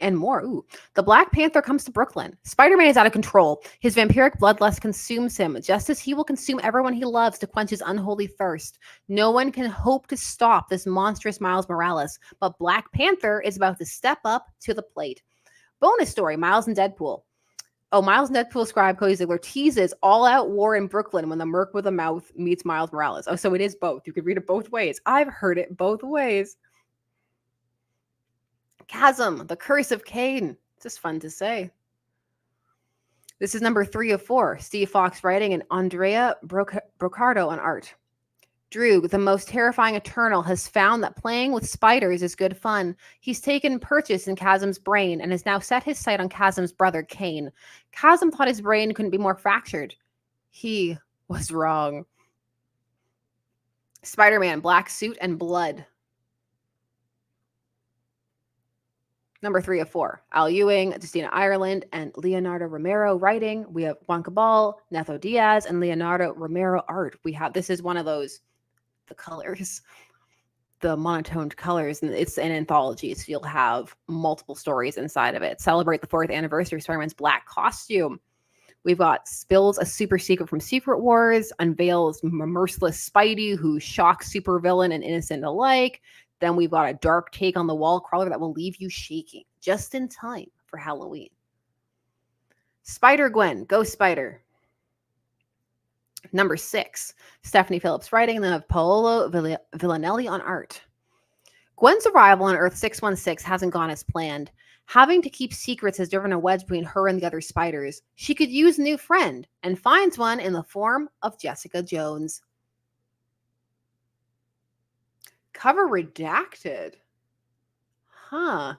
And more. Ooh. The Black Panther comes to Brooklyn. Spider-Man is out of control. His vampiric bloodlust consumes him, just as he will consume everyone he loves to quench his unholy thirst. No one can hope to stop this monstrous Miles Morales, but Black Panther is about to step up to the plate. Bonus story, Miles and Deadpool. Oh, Miles and Deadpool scribe Cody Ziegler teases all-out war in Brooklyn when the Merc with a mouth meets Miles Morales. Oh, so it is both. You could read it both ways. I've heard it both ways. Chasm, The Curse of Cain. It's just fun to say. This is number 3 of 4. Steve Fox writing and Andrea Brocardo on art. Droog, the most terrifying Eternal, has found that playing with spiders is good fun. He's taken purchase in Chasm's brain and has now set his sight on Chasm's brother, Cain. Chasm thought his brain couldn't be more fractured. He was wrong. Spider-Man, Black Suit and Blood. Number 3 of 4. Al Ewing, Justina Ireland, and Leonardo Romero writing. We have Juan Cabal, Netho Diaz, and Leonardo Romero art. This is one of those, the colors, the monotoned colors, and it's an anthology, so you'll have multiple stories inside of it. Celebrate the 4th anniversary of Spider-Man's black costume. We've got spills a super secret from Secret Wars, unveils merciless Spidey who shocks supervillain and innocent alike. Then we've got a dark take on the wall crawler that will leave you shaking just in time for Halloween. Spider-Gwen, Ghost Spider. Number 6, Stephanie Phillips writing, and then have Paolo Villanelli on art. Gwen's arrival on Earth 616 hasn't gone as planned. Having to keep secrets has driven a wedge between her and the other spiders. She could use a new friend, and finds one in the form of Jessica Jones. Cover redacted. Huh.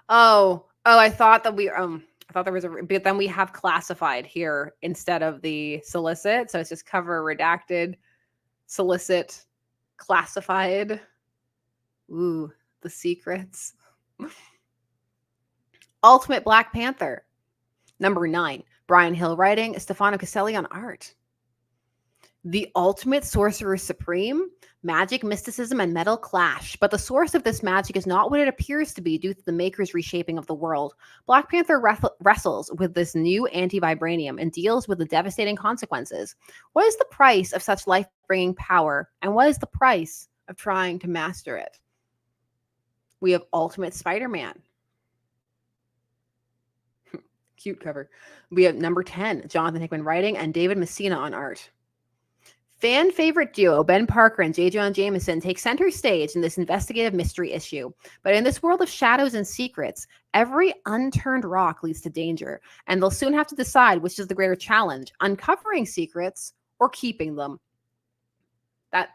Oh, I thought that I thought there was but then we have classified here instead of the solicit. So it's just cover redacted, solicit, classified. Ooh, the secrets. Ultimate Black Panther. Number 9, Brian Hill writing, Stefano Caselli on art. The ultimate sorcerer supreme, magic, mysticism, and metal clash. But the source of this magic is not what it appears to be due to the maker's reshaping of the world. Black Panther wrestles with this new anti-vibranium and deals with the devastating consequences. What is the price of such life-bringing power? And what is the price of trying to master it? We have Ultimate Spider-Man. Cute cover. We have number 10, Jonathan Hickman writing, and David Messina on art. Fan favorite duo Ben Parker and J. Jonah Jameson take center stage in this investigative mystery issue. But in this world of shadows and secrets, every unturned rock leads to danger, and they'll soon have to decide which is the greater challenge, uncovering secrets or keeping them. That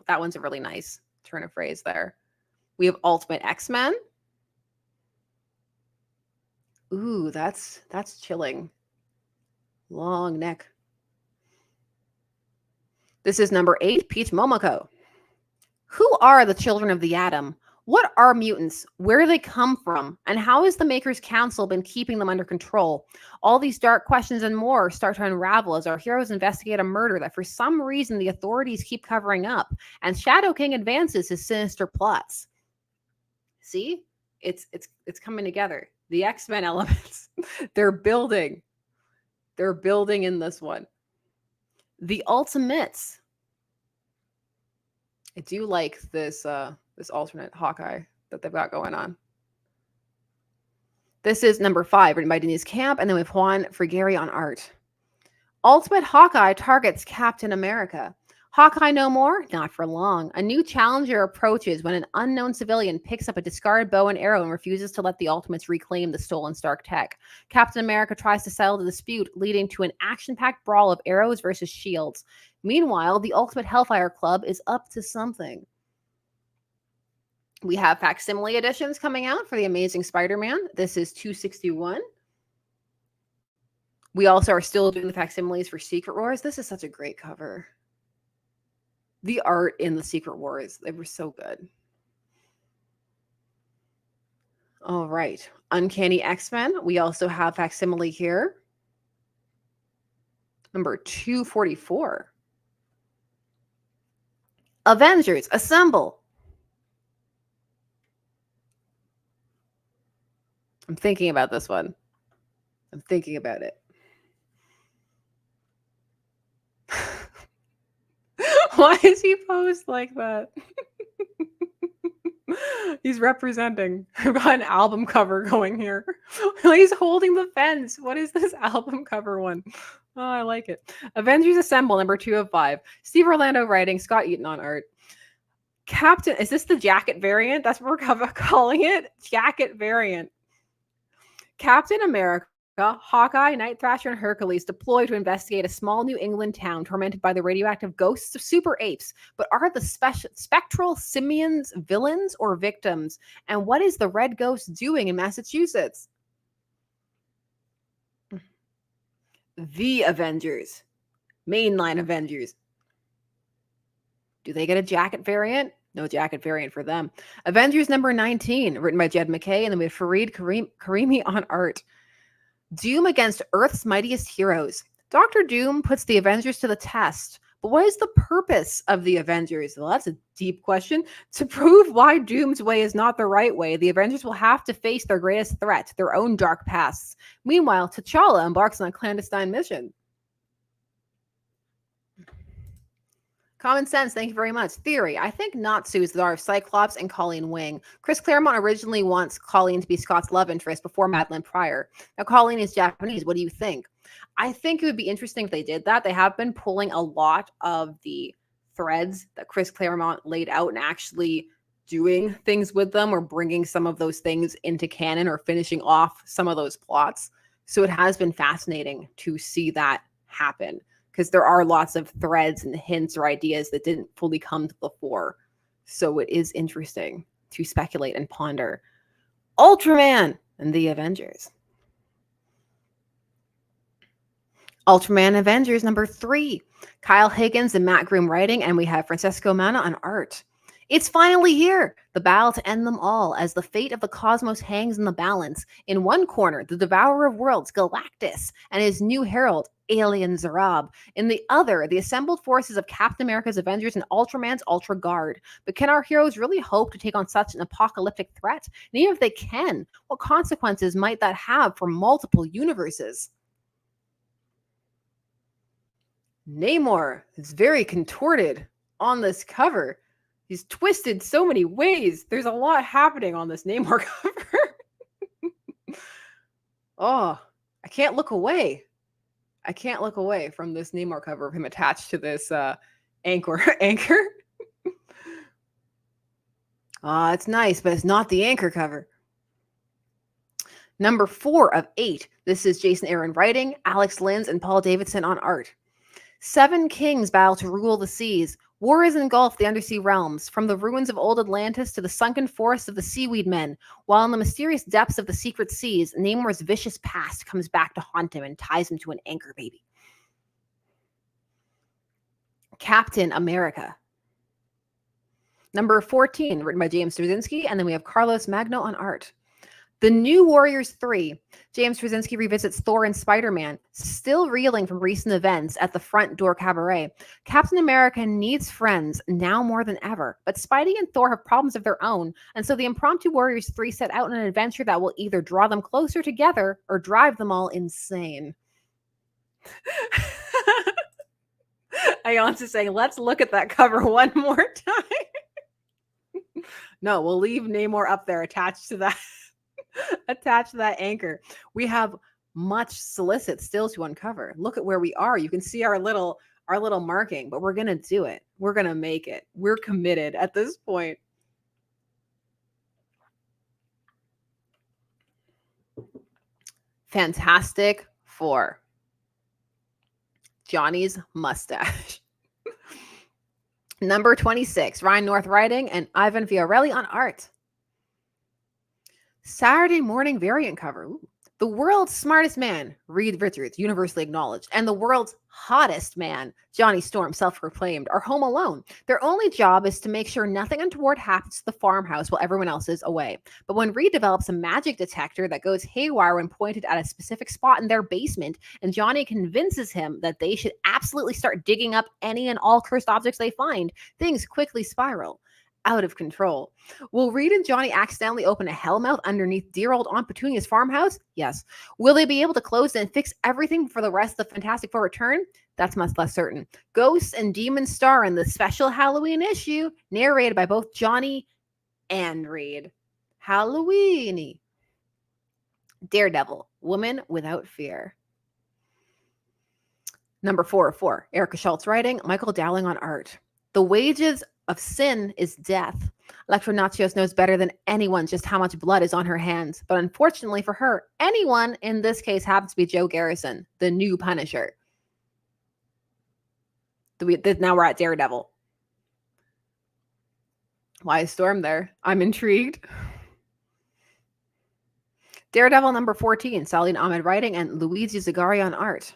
one's a really nice turn of phrase there. We have Ultimate X-Men. Ooh, that's chilling. Long neck. This is number 8, Peach Momoko. Who are the children of the atom? What are mutants? Where do they come from? And how has the Maker's Council been keeping them under control? All these dark questions and more start to unravel as our heroes investigate a murder that for some reason the authorities keep covering up, and Shadow King advances his sinister plots. See? It's coming together. The X-Men elements. They're building in this one. The Ultimates. I do like this alternate Hawkeye that they've got going on. This is number 5, written by Denise Camp, and then we have Juan Frigeri on art. Ultimate Hawkeye targets Captain America. Hawkeye no more? Not for long. A new challenger approaches when an unknown civilian picks up a discarded bow and arrow and refuses to let the Ultimates reclaim the stolen Stark tech. Captain America tries to settle the dispute, leading to an action-packed brawl of arrows versus shields. Meanwhile, the Ultimate Hellfire Club is up to something. We have facsimile editions coming out for The Amazing Spider-Man. This is 261. We also are still doing the facsimiles for Secret Wars. This is such a great cover. The art in the Secret Wars, they were so good. All right. Uncanny X-Men. We also have facsimile here. Number 244. Avengers, assemble. I'm thinking about this one. I'm thinking about it. Why is he posed like that? He's representing. I've got an album cover going here. He's holding the fence. What is this album cover one? Oh, I like it. Avengers Assemble, number 2 of 5. Steve Orlando writing, Scott Eaton on art. Captain, is this the jacket variant? That's what we're calling it? Jacket variant. Captain America, Hawkeye, Night Thrasher, and Hercules deploy to investigate a small New England town tormented by the radioactive ghosts of super apes. But are the spectral simians villains or victims? And what is the red ghost doing in Massachusetts? The Avengers. Mainline Avengers. Do they get a jacket variant? No jacket variant for them. Avengers number 19, written by Jed McKay, and then we have Fareed Karimi on art. Doom against Earth's mightiest heroes. Dr. Doom puts the Avengers to the test. But what is the purpose of the Avengers? Well, that's a deep question. To prove why Doom's way is not the right way, the Avengers will have to face their greatest threat, their own dark pasts. Meanwhile, T'Challa embarks on a clandestine mission. Common sense, thank you very much. Theory, I think Natsu is the daughter of Cyclops and Colleen Wing. Chris Claremont originally wants Colleen to be Scott's love interest before Madeline Pryor. Now, Colleen is Japanese. What do you think? I think it would be interesting if they did that. They have been pulling a lot of the threads that Chris Claremont laid out and actually doing things with them or bringing some of those things into canon or finishing off some of those plots. So it has been fascinating to see that happen, because there are lots of threads and hints or ideas that didn't fully come to the fore. So it is interesting to speculate and ponder. Ultraman and the Avengers. Ultraman Avengers number 3. Kyle Higgins and Matt Groom writing, and we have Francesco Manna on art. It's finally here, the battle to end them all, as the fate of the cosmos hangs in the balance. In one corner, the devourer of worlds, Galactus, and his new herald, Alien Zarab. In the other, the assembled forces of Captain America's Avengers and Ultraman's Ultra Guard. But can our heroes really hope to take on such an apocalyptic threat? And even if they can, what consequences might that have for multiple universes? Namor is very contorted on this cover. He's twisted so many ways. There's a lot happening on this Namor cover. Oh, I can't look away. I can't look away from this Namor cover of him attached to this anchor. It's nice, but it's not the anchor cover. Number 4 of 8. This is Jason Aaron writing, Alex Linz and Paul Davidson on art. 7 kings battle to rule the seas. War has engulfed the undersea realms, from the ruins of old Atlantis to the sunken forests of the seaweed men, while in the mysterious depths of the secret seas, Namor's vicious past comes back to haunt him and ties him to an anchor baby. Captain America. Number 14, written by James Straczynski, and then we have Carlos Magno on art. The New Warriors 3. James Straczynski revisits Thor and Spider-Man, still reeling from recent events at the Front Door Cabaret. Captain America needs friends now more than ever, but Spidey and Thor have problems of their own, and so the impromptu Warriors 3 set out on an adventure that will either draw them closer together or drive them all insane. Ayon's saying, let's look at that cover one more time. No, we'll leave Namor up there attached to that. Attached to that anchor. We have much solicit still to uncover. Look at where we are. You can see our little marking, but we're gonna do it. We're gonna make it. We're committed at this point. Fantastic Four. Johnny's mustache. Number 26, Ryan North writing and Ivan Fiorelli on art. Saturday morning variant cover. Ooh. The world's smartest man, Reed Richards, universally acknowledged, and the world's hottest man, Johnny Storm, self-proclaimed, are home alone. Their only job is to make sure nothing untoward happens to the farmhouse while everyone else is away. But when Reed develops a magic detector that goes haywire when pointed at a specific spot in their basement, and Johnny convinces him that they should absolutely start digging up any and all cursed objects they find, things quickly spiral out of control. Will Reed and Johnny accidentally open a hellmouth underneath dear old Aunt Petunia's farmhouse? Yes. Will they be able to close it and fix everything for the rest of the Fantastic Four return? That's much less certain. Ghosts and demons star in the special Halloween issue, narrated by both Johnny and Reed. Halloweeny. Daredevil, Woman Without Fear. Number 4 of 4. Erica Schultz writing, Michael Dowling on art. The wages of sin is death. Electra Nachios knows better than anyone just how much blood is on her hands. But unfortunately for her, anyone in this case happens to be Joe Garrison, the new Punisher. Now we're at Daredevil. Why is Storm there? I'm intrigued. Daredevil number 14, Salim Ahmed writing and Luigi Zagari on art.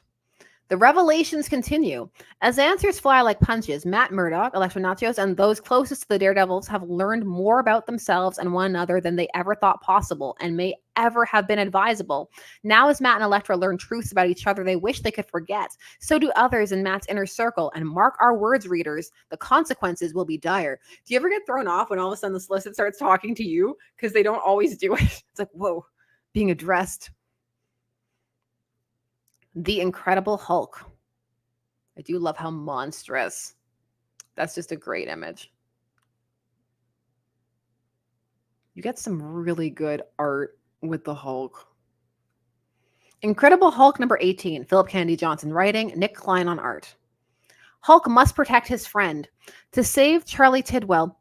The revelations continue. As answers fly like punches, Matt Murdock, Electra Nachios, and those closest to the Daredevils have learned more about themselves and one another than they ever thought possible and may ever have been advisable. Now as Matt and Electra learn truths about each other they wish they could forget, so do others in Matt's inner circle, and mark our words, readers, the consequences will be dire. Do you ever get thrown off when all of a sudden the solicit starts talking to you? Because they don't always do it. It's like, whoa, being addressed. The Incredible Hulk. I do love how monstrous That's just a great image. You get some really good art with the Hulk. Incredible Hulk number 18, Philip Kennedy Johnson writing, Nick Klein on art. Hulk must protect his friend. To save Charlie Tidwell,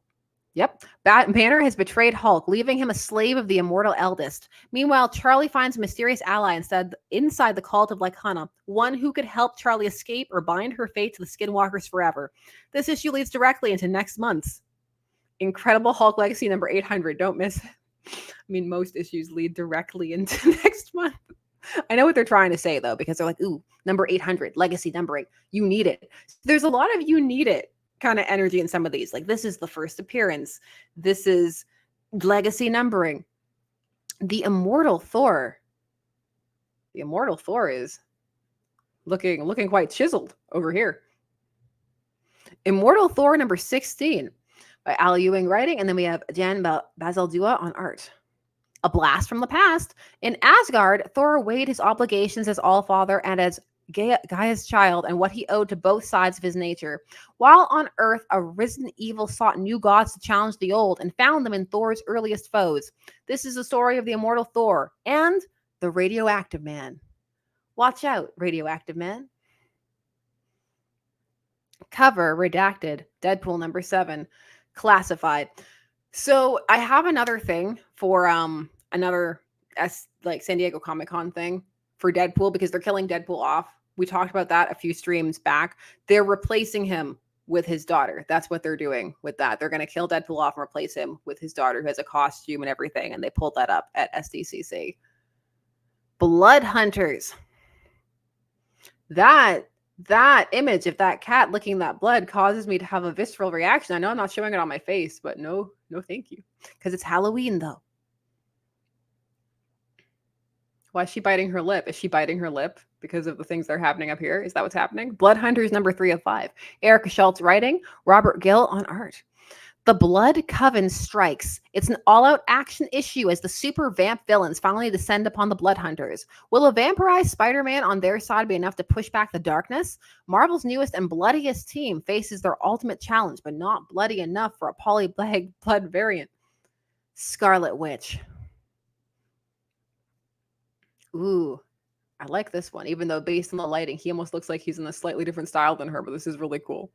Banner has betrayed Hulk, leaving him a slave of the immortal eldest. Meanwhile, Charlie finds a mysterious ally inside the cult of Lycana, one who could help Charlie escape or bind her fate to the Skinwalkers forever. This issue leads directly into next month's Incredible Hulk Legacy number 800. Don't miss it. I mean, most issues lead directly into next month. I know what they're trying to say, though, because they're like, ooh, number 800, legacy numbering. You need it. There's a lot of you need it kind of energy in some of these. Like, this is the first appearance. This is legacy numbering. The Immortal Thor. The Immortal Thor is looking quite chiseled over here. Immortal Thor number 16 by Al Ewing writing, and then we have Jan Bazaldua on art. A blast from the past. In Asgard, Thor weighed his obligations as Allfather and as Gaia's child and what he owed to both sides of his nature. While on Earth, a risen evil sought new gods to challenge the old and found them in Thor's earliest foes. This is the story of the immortal Thor and the radioactive man. Watch out, radioactive man. Cover redacted. Deadpool number 7. Classified. So I have another thing for another San Diego Comic-Con thing for Deadpool, because they're killing Deadpool off. We talked about that a few streams back. They're replacing him with his daughter. That's what they're doing with that. They're going to kill Deadpool off and replace him with his daughter, who has a costume and everything, and they pulled that up at SDCC. Blood Hunters. That image of that cat licking that blood causes me to have a visceral reaction. I know I'm not showing it on my face, but no thank you. Because it's Halloween, though. Why is she biting her lip? Is she biting her lip because of the things that are happening up here? Is that what's happening? Blood Hunters number 3 of 5. Erica Schultz writing, Robert Gill on art. The Blood Coven strikes. It's an all-out action issue as the super vamp villains finally descend upon the Blood Hunters. Will a vampirized Spider-Man on their side be enough to push back the darkness? Marvel's newest and bloodiest team faces their ultimate challenge, but not bloody enough for a poly-blood variant. Scarlet Witch. Ooh, I like this one, even though based on the lighting, he almost looks like he's in a slightly different style than her, but this is really cool.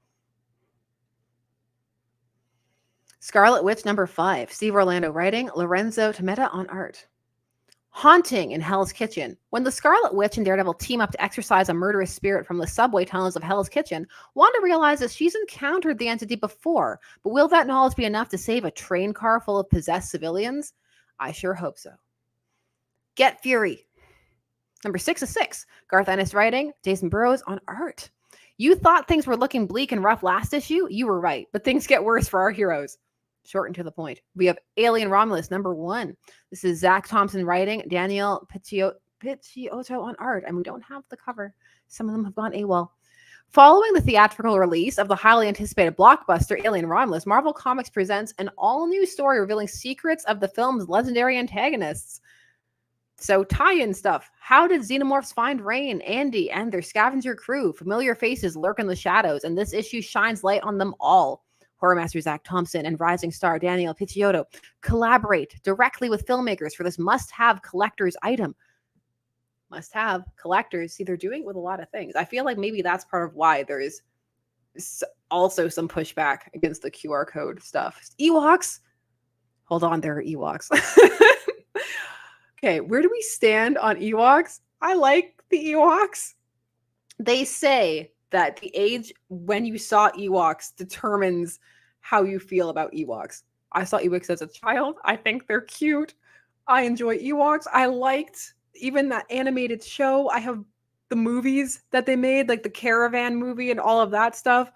Scarlet Witch number 5. Steve Orlando writing, Lorenzo Tometa on art. Haunting in Hell's Kitchen. When the Scarlet Witch and Daredevil team up to exorcise a murderous spirit from the subway tunnels of Hell's Kitchen, Wanda realizes she's encountered the entity before, but will that knowledge be enough to save a train car full of possessed civilians? I sure hope so. Get Fury. Number 6 of 6. Garth Ennis writing, Jason Burrows on art. You thought things were looking bleak and rough last issue? You were right, but things get worse for our heroes. Short and to the point. We have Alien Romulus number 1. This is Zach Thompson writing, Daniel Picciotto on art, and we don't have the cover. Some of them have gone AWOL. Following the theatrical release of the highly anticipated blockbuster Alien Romulus, Marvel Comics presents an all-new story revealing secrets of the film's legendary antagonists. So tie-in stuff. How did Xenomorphs find Rain, Andy, and their scavenger crew? Familiar faces lurk in the shadows, and this issue shines light on them all. Horror Master Zach Thompson and rising star Daniel Picciotto collaborate directly with filmmakers for this must-have collector's item. Must-have collectors. See, they're doing it with a lot of things. I feel like maybe that's part of why there is also some pushback against the QR code stuff. Ewoks. Hold on, there are Ewoks. Okay, where do we stand on Ewoks? I like the Ewoks. They say that the age when you saw Ewoks determines how you feel about Ewoks. I saw Ewoks as a child. I think they're cute. I enjoy Ewoks. I liked even that animated show. I have the movies that they made, like the Caravan movie and all of that stuff.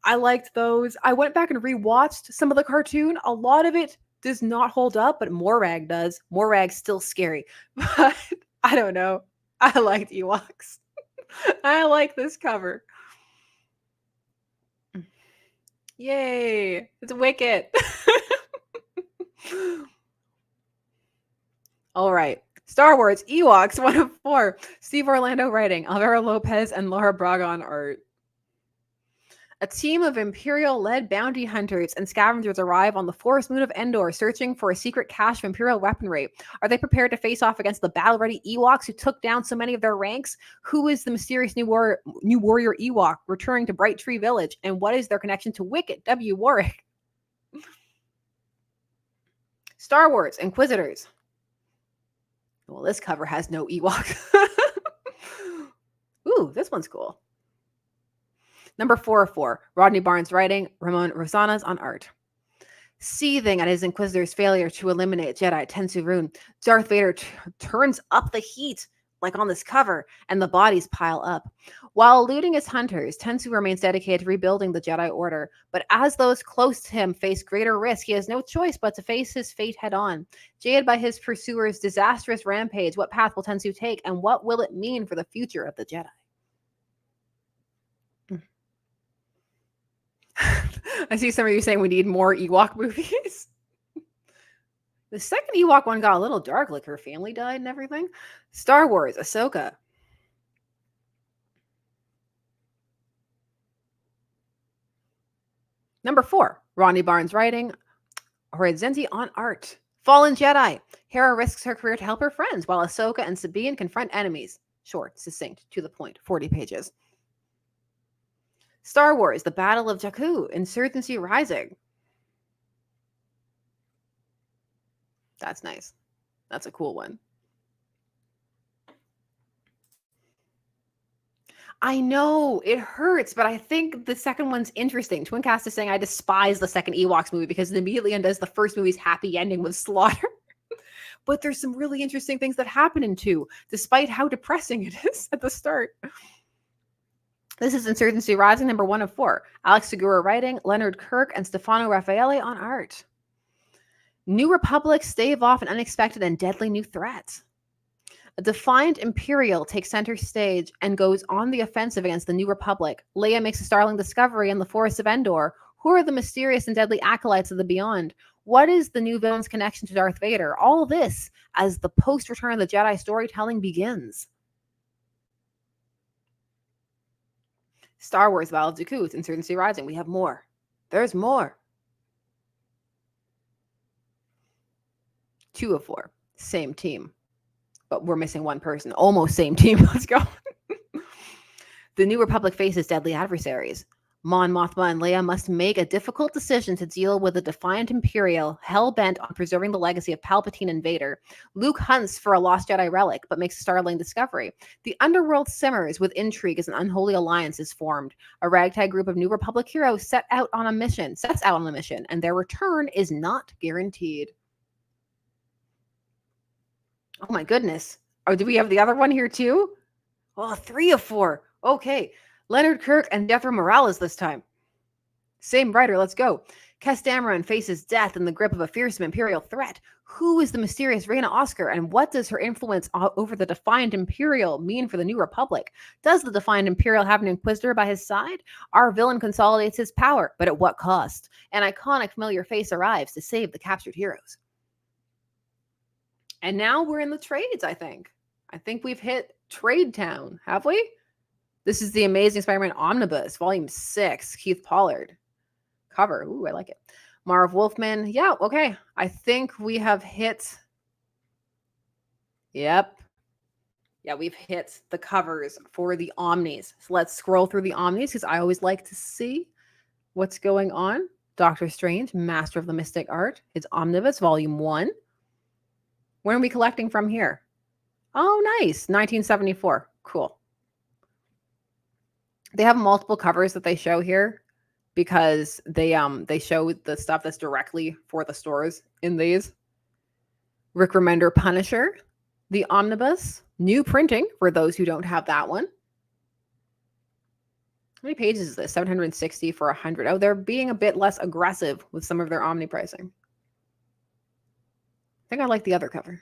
I liked those. I went back and rewatched some of the cartoon. A lot of it does not hold up, but Morag does. Morag's still scary. But I don't know. I liked Ewoks. I like this cover. Yay. It's Wicked. All right. Star Wars Ewoks 1 of 4. Steve Orlando writing. Alvaro Lopez and Laura Braga on art. A team of Imperial-led bounty hunters and scavengers arrive on the forest moon of Endor, searching for a secret cache of Imperial weaponry. Are they prepared to face off against the battle-ready Ewoks who took down so many of their ranks? Who is the mysterious new warrior Ewok returning to Bright Tree Village? And what is their connection to Wicket W. Warwick? Star Wars Inquisitors. Well, this cover has no Ewok. Ooh, this one's cool. Number 404, Rodney Barnes writing, Ramon Rosales on art. Seething at his Inquisitor's failure to eliminate Jedi Tensu Rune, Darth Vader turns up the heat, like on this cover, and the bodies pile up. While eluding his hunters, Tensu remains dedicated to rebuilding the Jedi Order, but as those close to him face greater risk, he has no choice but to face his fate head-on. Jaded by his pursuers' disastrous rampage, what path will Tensu take, and what will it mean for the future of the Jedi? I see some of you saying we need more Ewok movies. The second Ewok one got a little dark, like her family died and everything. Star Wars, Ahsoka. Number 4, Rodney Barnes writing, Horizonte on art. Fallen Jedi. Hera risks her career to help her friends, while Ahsoka and Sabine confront enemies. Short, succinct, to the point, 40 pages. Star Wars, The Battle of Jakku, Insurgency Rising. That's nice. That's a cool one. I know, it hurts, but I think the second one's interesting. Twincast is saying, I despise the second Ewoks movie because it immediately undoes the first movie's happy ending with slaughter. But there's some really interesting things that happen in 2, despite how depressing it is at the start. This is Insurgency Rising, number 1 of 4. Alex Segura writing, Leonard Kirk and Stefano Raffaele on art. New Republic stave off an unexpected and deadly new threat. A defiant Imperial takes center stage and goes on the offensive against the New Republic. Leia makes a startling discovery in the forests of Endor. Who are the mysterious and deadly acolytes of the Beyond? What is the new villain's connection to Darth Vader? All this as the post-Return of the Jedi storytelling begins. Star Wars Battle of Jakku, Insurgency Rising. We have more. There's more. 2 of 4. Same team. But we're missing one person. Almost same team. Let's go. The New Republic faces deadly adversaries. Mon Mothma and Leia must make a difficult decision to deal with a defiant Imperial hell-bent on preserving the legacy of Palpatine and Vader. Luke hunts for a lost Jedi relic, but makes a startling discovery. The underworld simmers with intrigue as an unholy alliance is formed. A ragtag group of New Republic heroes sets out on a mission, and their return is not guaranteed. Oh my goodness. Oh, do we have the other one here too? Oh, 3 of 4. Okay. Leonard Kirk and Jethro Morales this time. Same writer, let's go. Kes Dameron faces death in the grip of a fearsome Imperial threat. Who is the mysterious Reyna Oscar, and what does her influence over the defiant Imperial mean for the New Republic? Does the defiant Imperial have an Inquisitor by his side? Our villain consolidates his power, but at what cost? An iconic familiar face arrives to save the captured heroes. And now we're in the trades, I think. I think we've hit Trade Town, have we? This is the Amazing Spider-Man Omnibus, Volume 6, Keith Pollard. Cover. Ooh, I like it. Marv Wolfman. Yeah, okay. I think we have hit... Yep. Yeah, we've hit the covers for the Omnis. So let's scroll through the Omnis, because I always like to see what's going on. Doctor Strange, Master of the Mystic Art. It's Omnibus, Volume 1. When are we collecting from here? Oh, nice. 1974. Cool. They have multiple covers that they show here because they show the stuff that's directly for the stores in these. Rick Remender Punisher, the Omnibus, new printing for those who don't have that one. How many pages is this? 760 for 100. Oh, they're being a bit less aggressive with some of their Omni pricing. I think I like the other cover.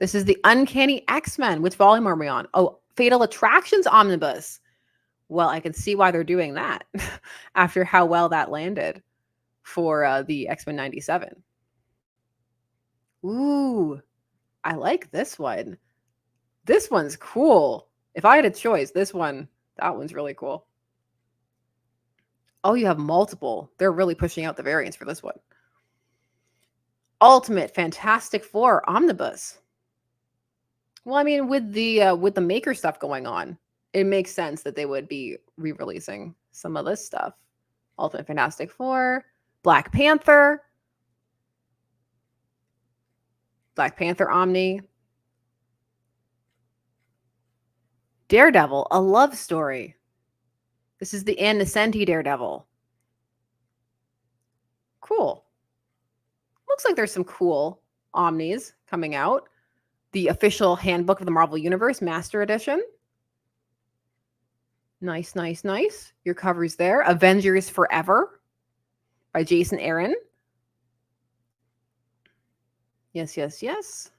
This is the Uncanny X-Men. Which volume are we on? Oh, Fatal Attractions Omnibus. Well, I can see why they're doing that after how well that landed for the X-Men 97. Ooh, I like this one. This one's cool. If I had a choice, that one's really cool. Oh, you have multiple. They're really pushing out the variants for this one. Ultimate Fantastic Four Omnibus. Well, I mean, with the Maker stuff going on, it makes sense that they would be re-releasing some of this stuff. Ultimate Fantastic Four, Black Panther Omni, Daredevil, a love story. This is the Ann Nesenti Daredevil. Cool. Looks like there's some cool Omnis coming out. The official handbook of the Marvel Universe, Master Edition. Nice, nice, nice. Your cover's there. Avengers Forever by Jason Aaron. Yes, yes, yes.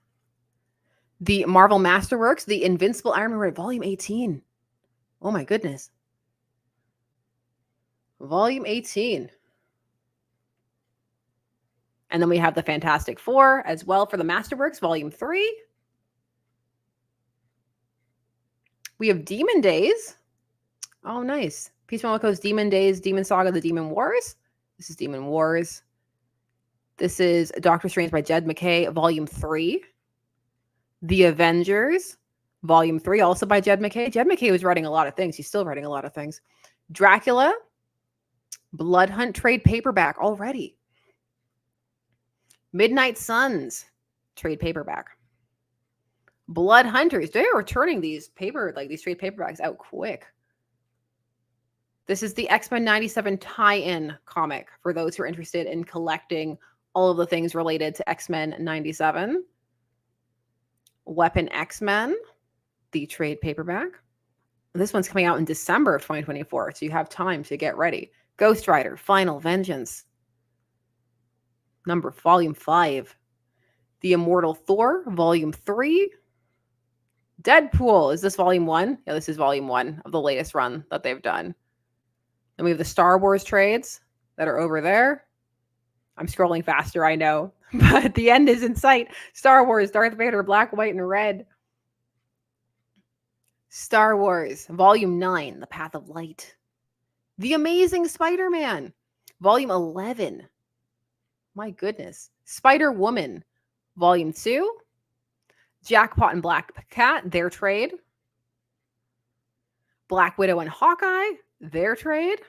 The Marvel Masterworks, The Invincible Iron Man, Volume 18. Oh my goodness. Volume 18. And then we have the Fantastic Four as well for the Masterworks, Volume 3. We have Demon Days. Oh, nice. Peace Momoko's Demon Days, Demon Saga, The Demon Wars. This is Demon Wars. This is Doctor Strange by Jed MacKay, Volume 3. The Avengers, Volume 3, also by Jed MacKay. Jed MacKay was writing a lot of things. He's still writing a lot of things. Dracula, Blood Hunt trade paperback already. Midnight Suns, trade paperback. Blood Hunters, they are turning these trade paperbacks out quick. This is the X-Men 97 tie-in comic for those who are interested in collecting all of the things related to X-Men 97. Weapon X-Men, the trade paperback. This one's coming out in December of 2024, so you have time to get ready. Ghost Rider, Final Vengeance. Volume 5. The Immortal Thor, Volume 3. Deadpool, is this Volume 1? Yeah, this is Volume 1 of the latest run that they've done. And we have the Star Wars trades that are over there. I'm scrolling faster, I know, but the end is in sight. Star Wars, Darth Vader, Black, White, and Red. Star Wars, Volume 9, The Path of Light. The Amazing Spider-Man, Volume 11. My goodness. Spider-Woman, Volume 2. Jackpot and Black Cat, their trade. Black Widow and Hawkeye, their trade.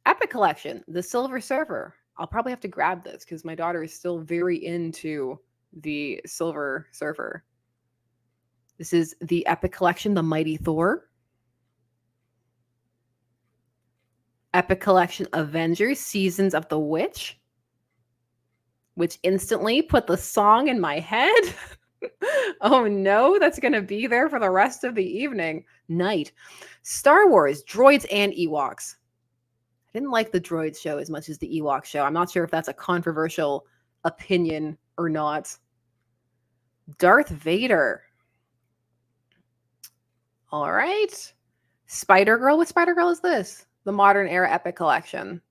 Epic Collection, The Silver Surfer. I'll probably have to grab this because my daughter is still very into the Silver Surfer. This is the Epic Collection, The Mighty Thor. Epic Collection, Avengers, Seasons of the Witch, which instantly put the song in my head. Oh no, that's going to be there for the rest of the evening. Night. Star Wars, Droids and Ewoks. I didn't like the Droids show as much as the Ewok show. I'm not sure if that's a controversial opinion or not. Darth Vader. All right. Spider-Girl. What Spider-Girl is this? The Modern Era Epic Collection.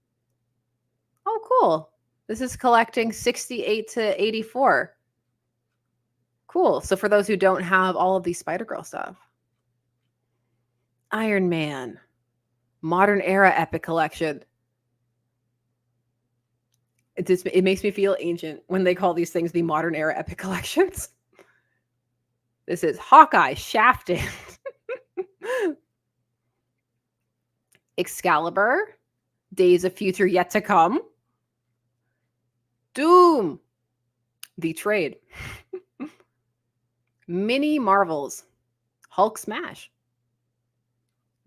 Oh, cool. This is collecting 68 to 84. Cool. So for those who don't have all of these Spider-Girl stuff. Iron Man. Modern Era Epic Collection. It makes me feel ancient when they call these things the Modern Era Epic Collections. This is Hawkeye, Shafted. Excalibur. Days of Future Yet to Come. Doom. The Trade. Mini Marvels. Hulk Smash.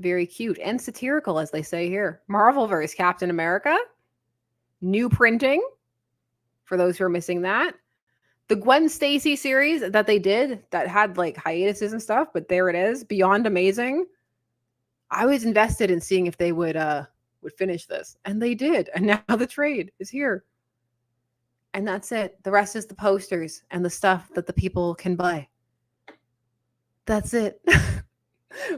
Very cute and satirical, as they say here. Marvelverse, Captain America. New printing, for those who are missing that. The Gwen Stacy series that they did that had like hiatuses and stuff, but there it is. Beyond Amazing. I was invested in seeing if they would finish this, and they did. And now the trade is here. And that's it. The rest is the posters and the stuff that the people can buy. That's it.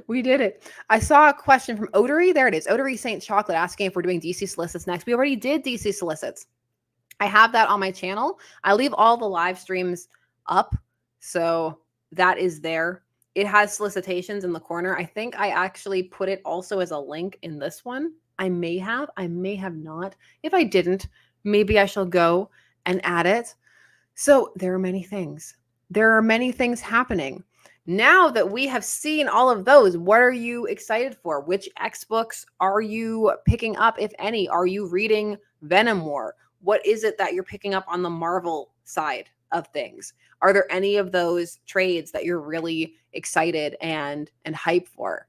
We did it. I saw a question from Odery. There it is. Odery Saint Chocolate asking if we're doing DC Solicits next. We already did DC Solicits. I have that on my channel. I leave all the live streams up. So that is there. It has solicitations in the corner. I think I actually put it also as a link in this one. I may have not. If I didn't, maybe I shall go and add it. So there are many things. There are many things happening. Now that we have seen all of those, what are you excited for? Which X books are you picking up, if any? Are you reading Venom more? What is it that you're picking up on the Marvel side of things? Are there any of those trades that you're really excited and hyped for?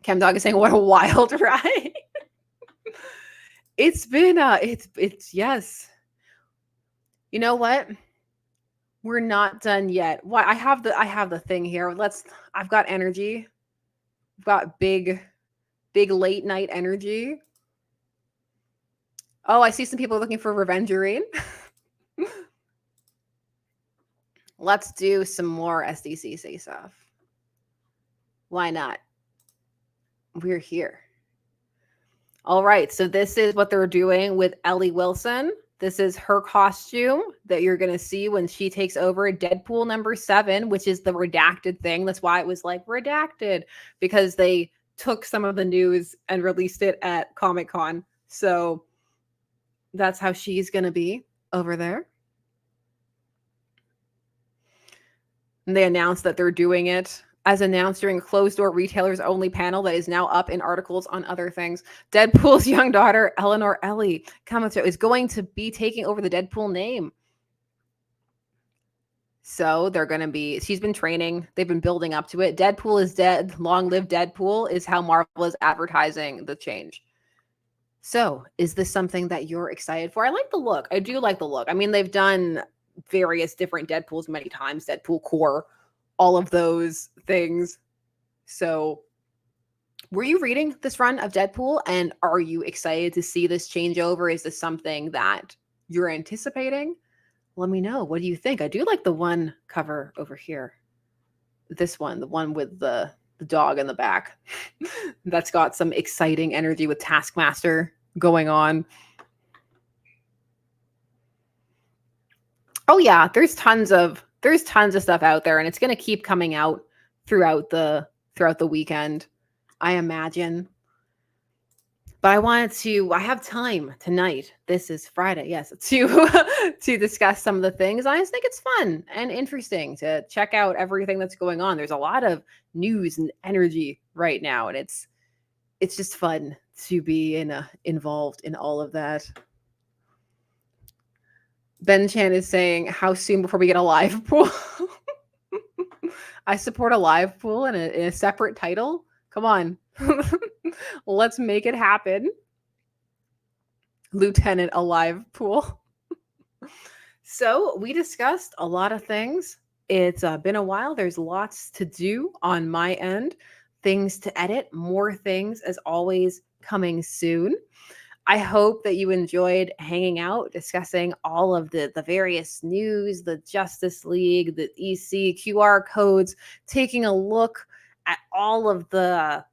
Chem Dog is saying, what a wild ride. It's been it's yes. You know what? We're not done yet. Why? I have the thing here. I've got energy. I've got big late night energy. Oh, I see some people looking for Revengerine. Let's do some more SDCC stuff. Why not? We're here. All right. So this is what they're doing with Ellie Wilson. This is her costume that you're going to see when she takes over Deadpool #7, which is the redacted thing. That's why it was like redacted, because they took some of the news and released it at Comic-Con. So that's how she's going to be over there. And they announced that they're doing it as announced during a closed-door retailers only panel that is now up in articles on other things. Deadpool's young daughter, Eleanor Ellie, is going to be taking over the Deadpool name. So they're going to be, she's been training. They've been building up to it. Deadpool is dead. Long live Deadpool is how Marvel is advertising the change. So is this something that you're excited for? I like the look. I do like the look. I mean, they've done various different Deadpools many times, Deadpool Core, all of those things. So were you reading this run of Deadpool, and are you excited to see this changeover? Is this something that you're anticipating? Let me know. What do you think? I do like the one cover over here. This one, the one with the dog in the back. That's got some exciting energy with Taskmaster going on. Oh yeah, there's tons of stuff out there, and it's going to keep coming out throughout the weekend, I imagine. But I have time tonight. This is Friday, yes, to discuss some of the things. I just think it's fun and interesting to check out everything that's going on. There's a lot of news and energy right now, and it's just fun to be involved in all of that. Ben Chan is saying, how soon before we get a live pool? I support a live pool in a separate title. Come on. Let's make it happen. Lieutenant, a live pool. So we discussed a lot of things. It's been a while. There's lots to do on my end. Things to edit. More things, as always, coming soon. I hope that you enjoyed hanging out, discussing all of the various news, the Justice League, the EC, QR codes, taking a look at all of the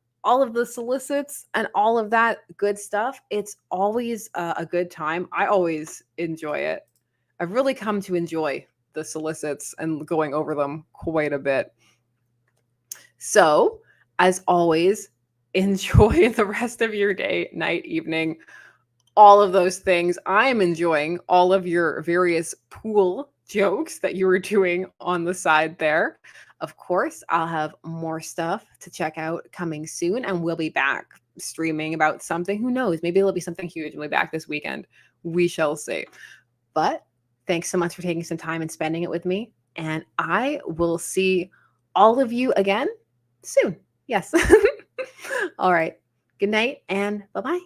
solicits and all of that good stuff. It's always a good time. I always enjoy it. I've really come to enjoy the solicits and going over them quite a bit. So, as always, enjoy the rest of your day, night, evening, all of those things. I'm enjoying all of your various pool jokes that you were doing on the side there. Of course, I'll have more stuff to check out coming soon, and we'll be back streaming about something. Who knows? Maybe it'll be something huge. We'll be back this weekend. We shall see. But thanks so much for taking some time and spending it with me. And I will see all of you again soon. Yes. All right. Good night and bye-bye.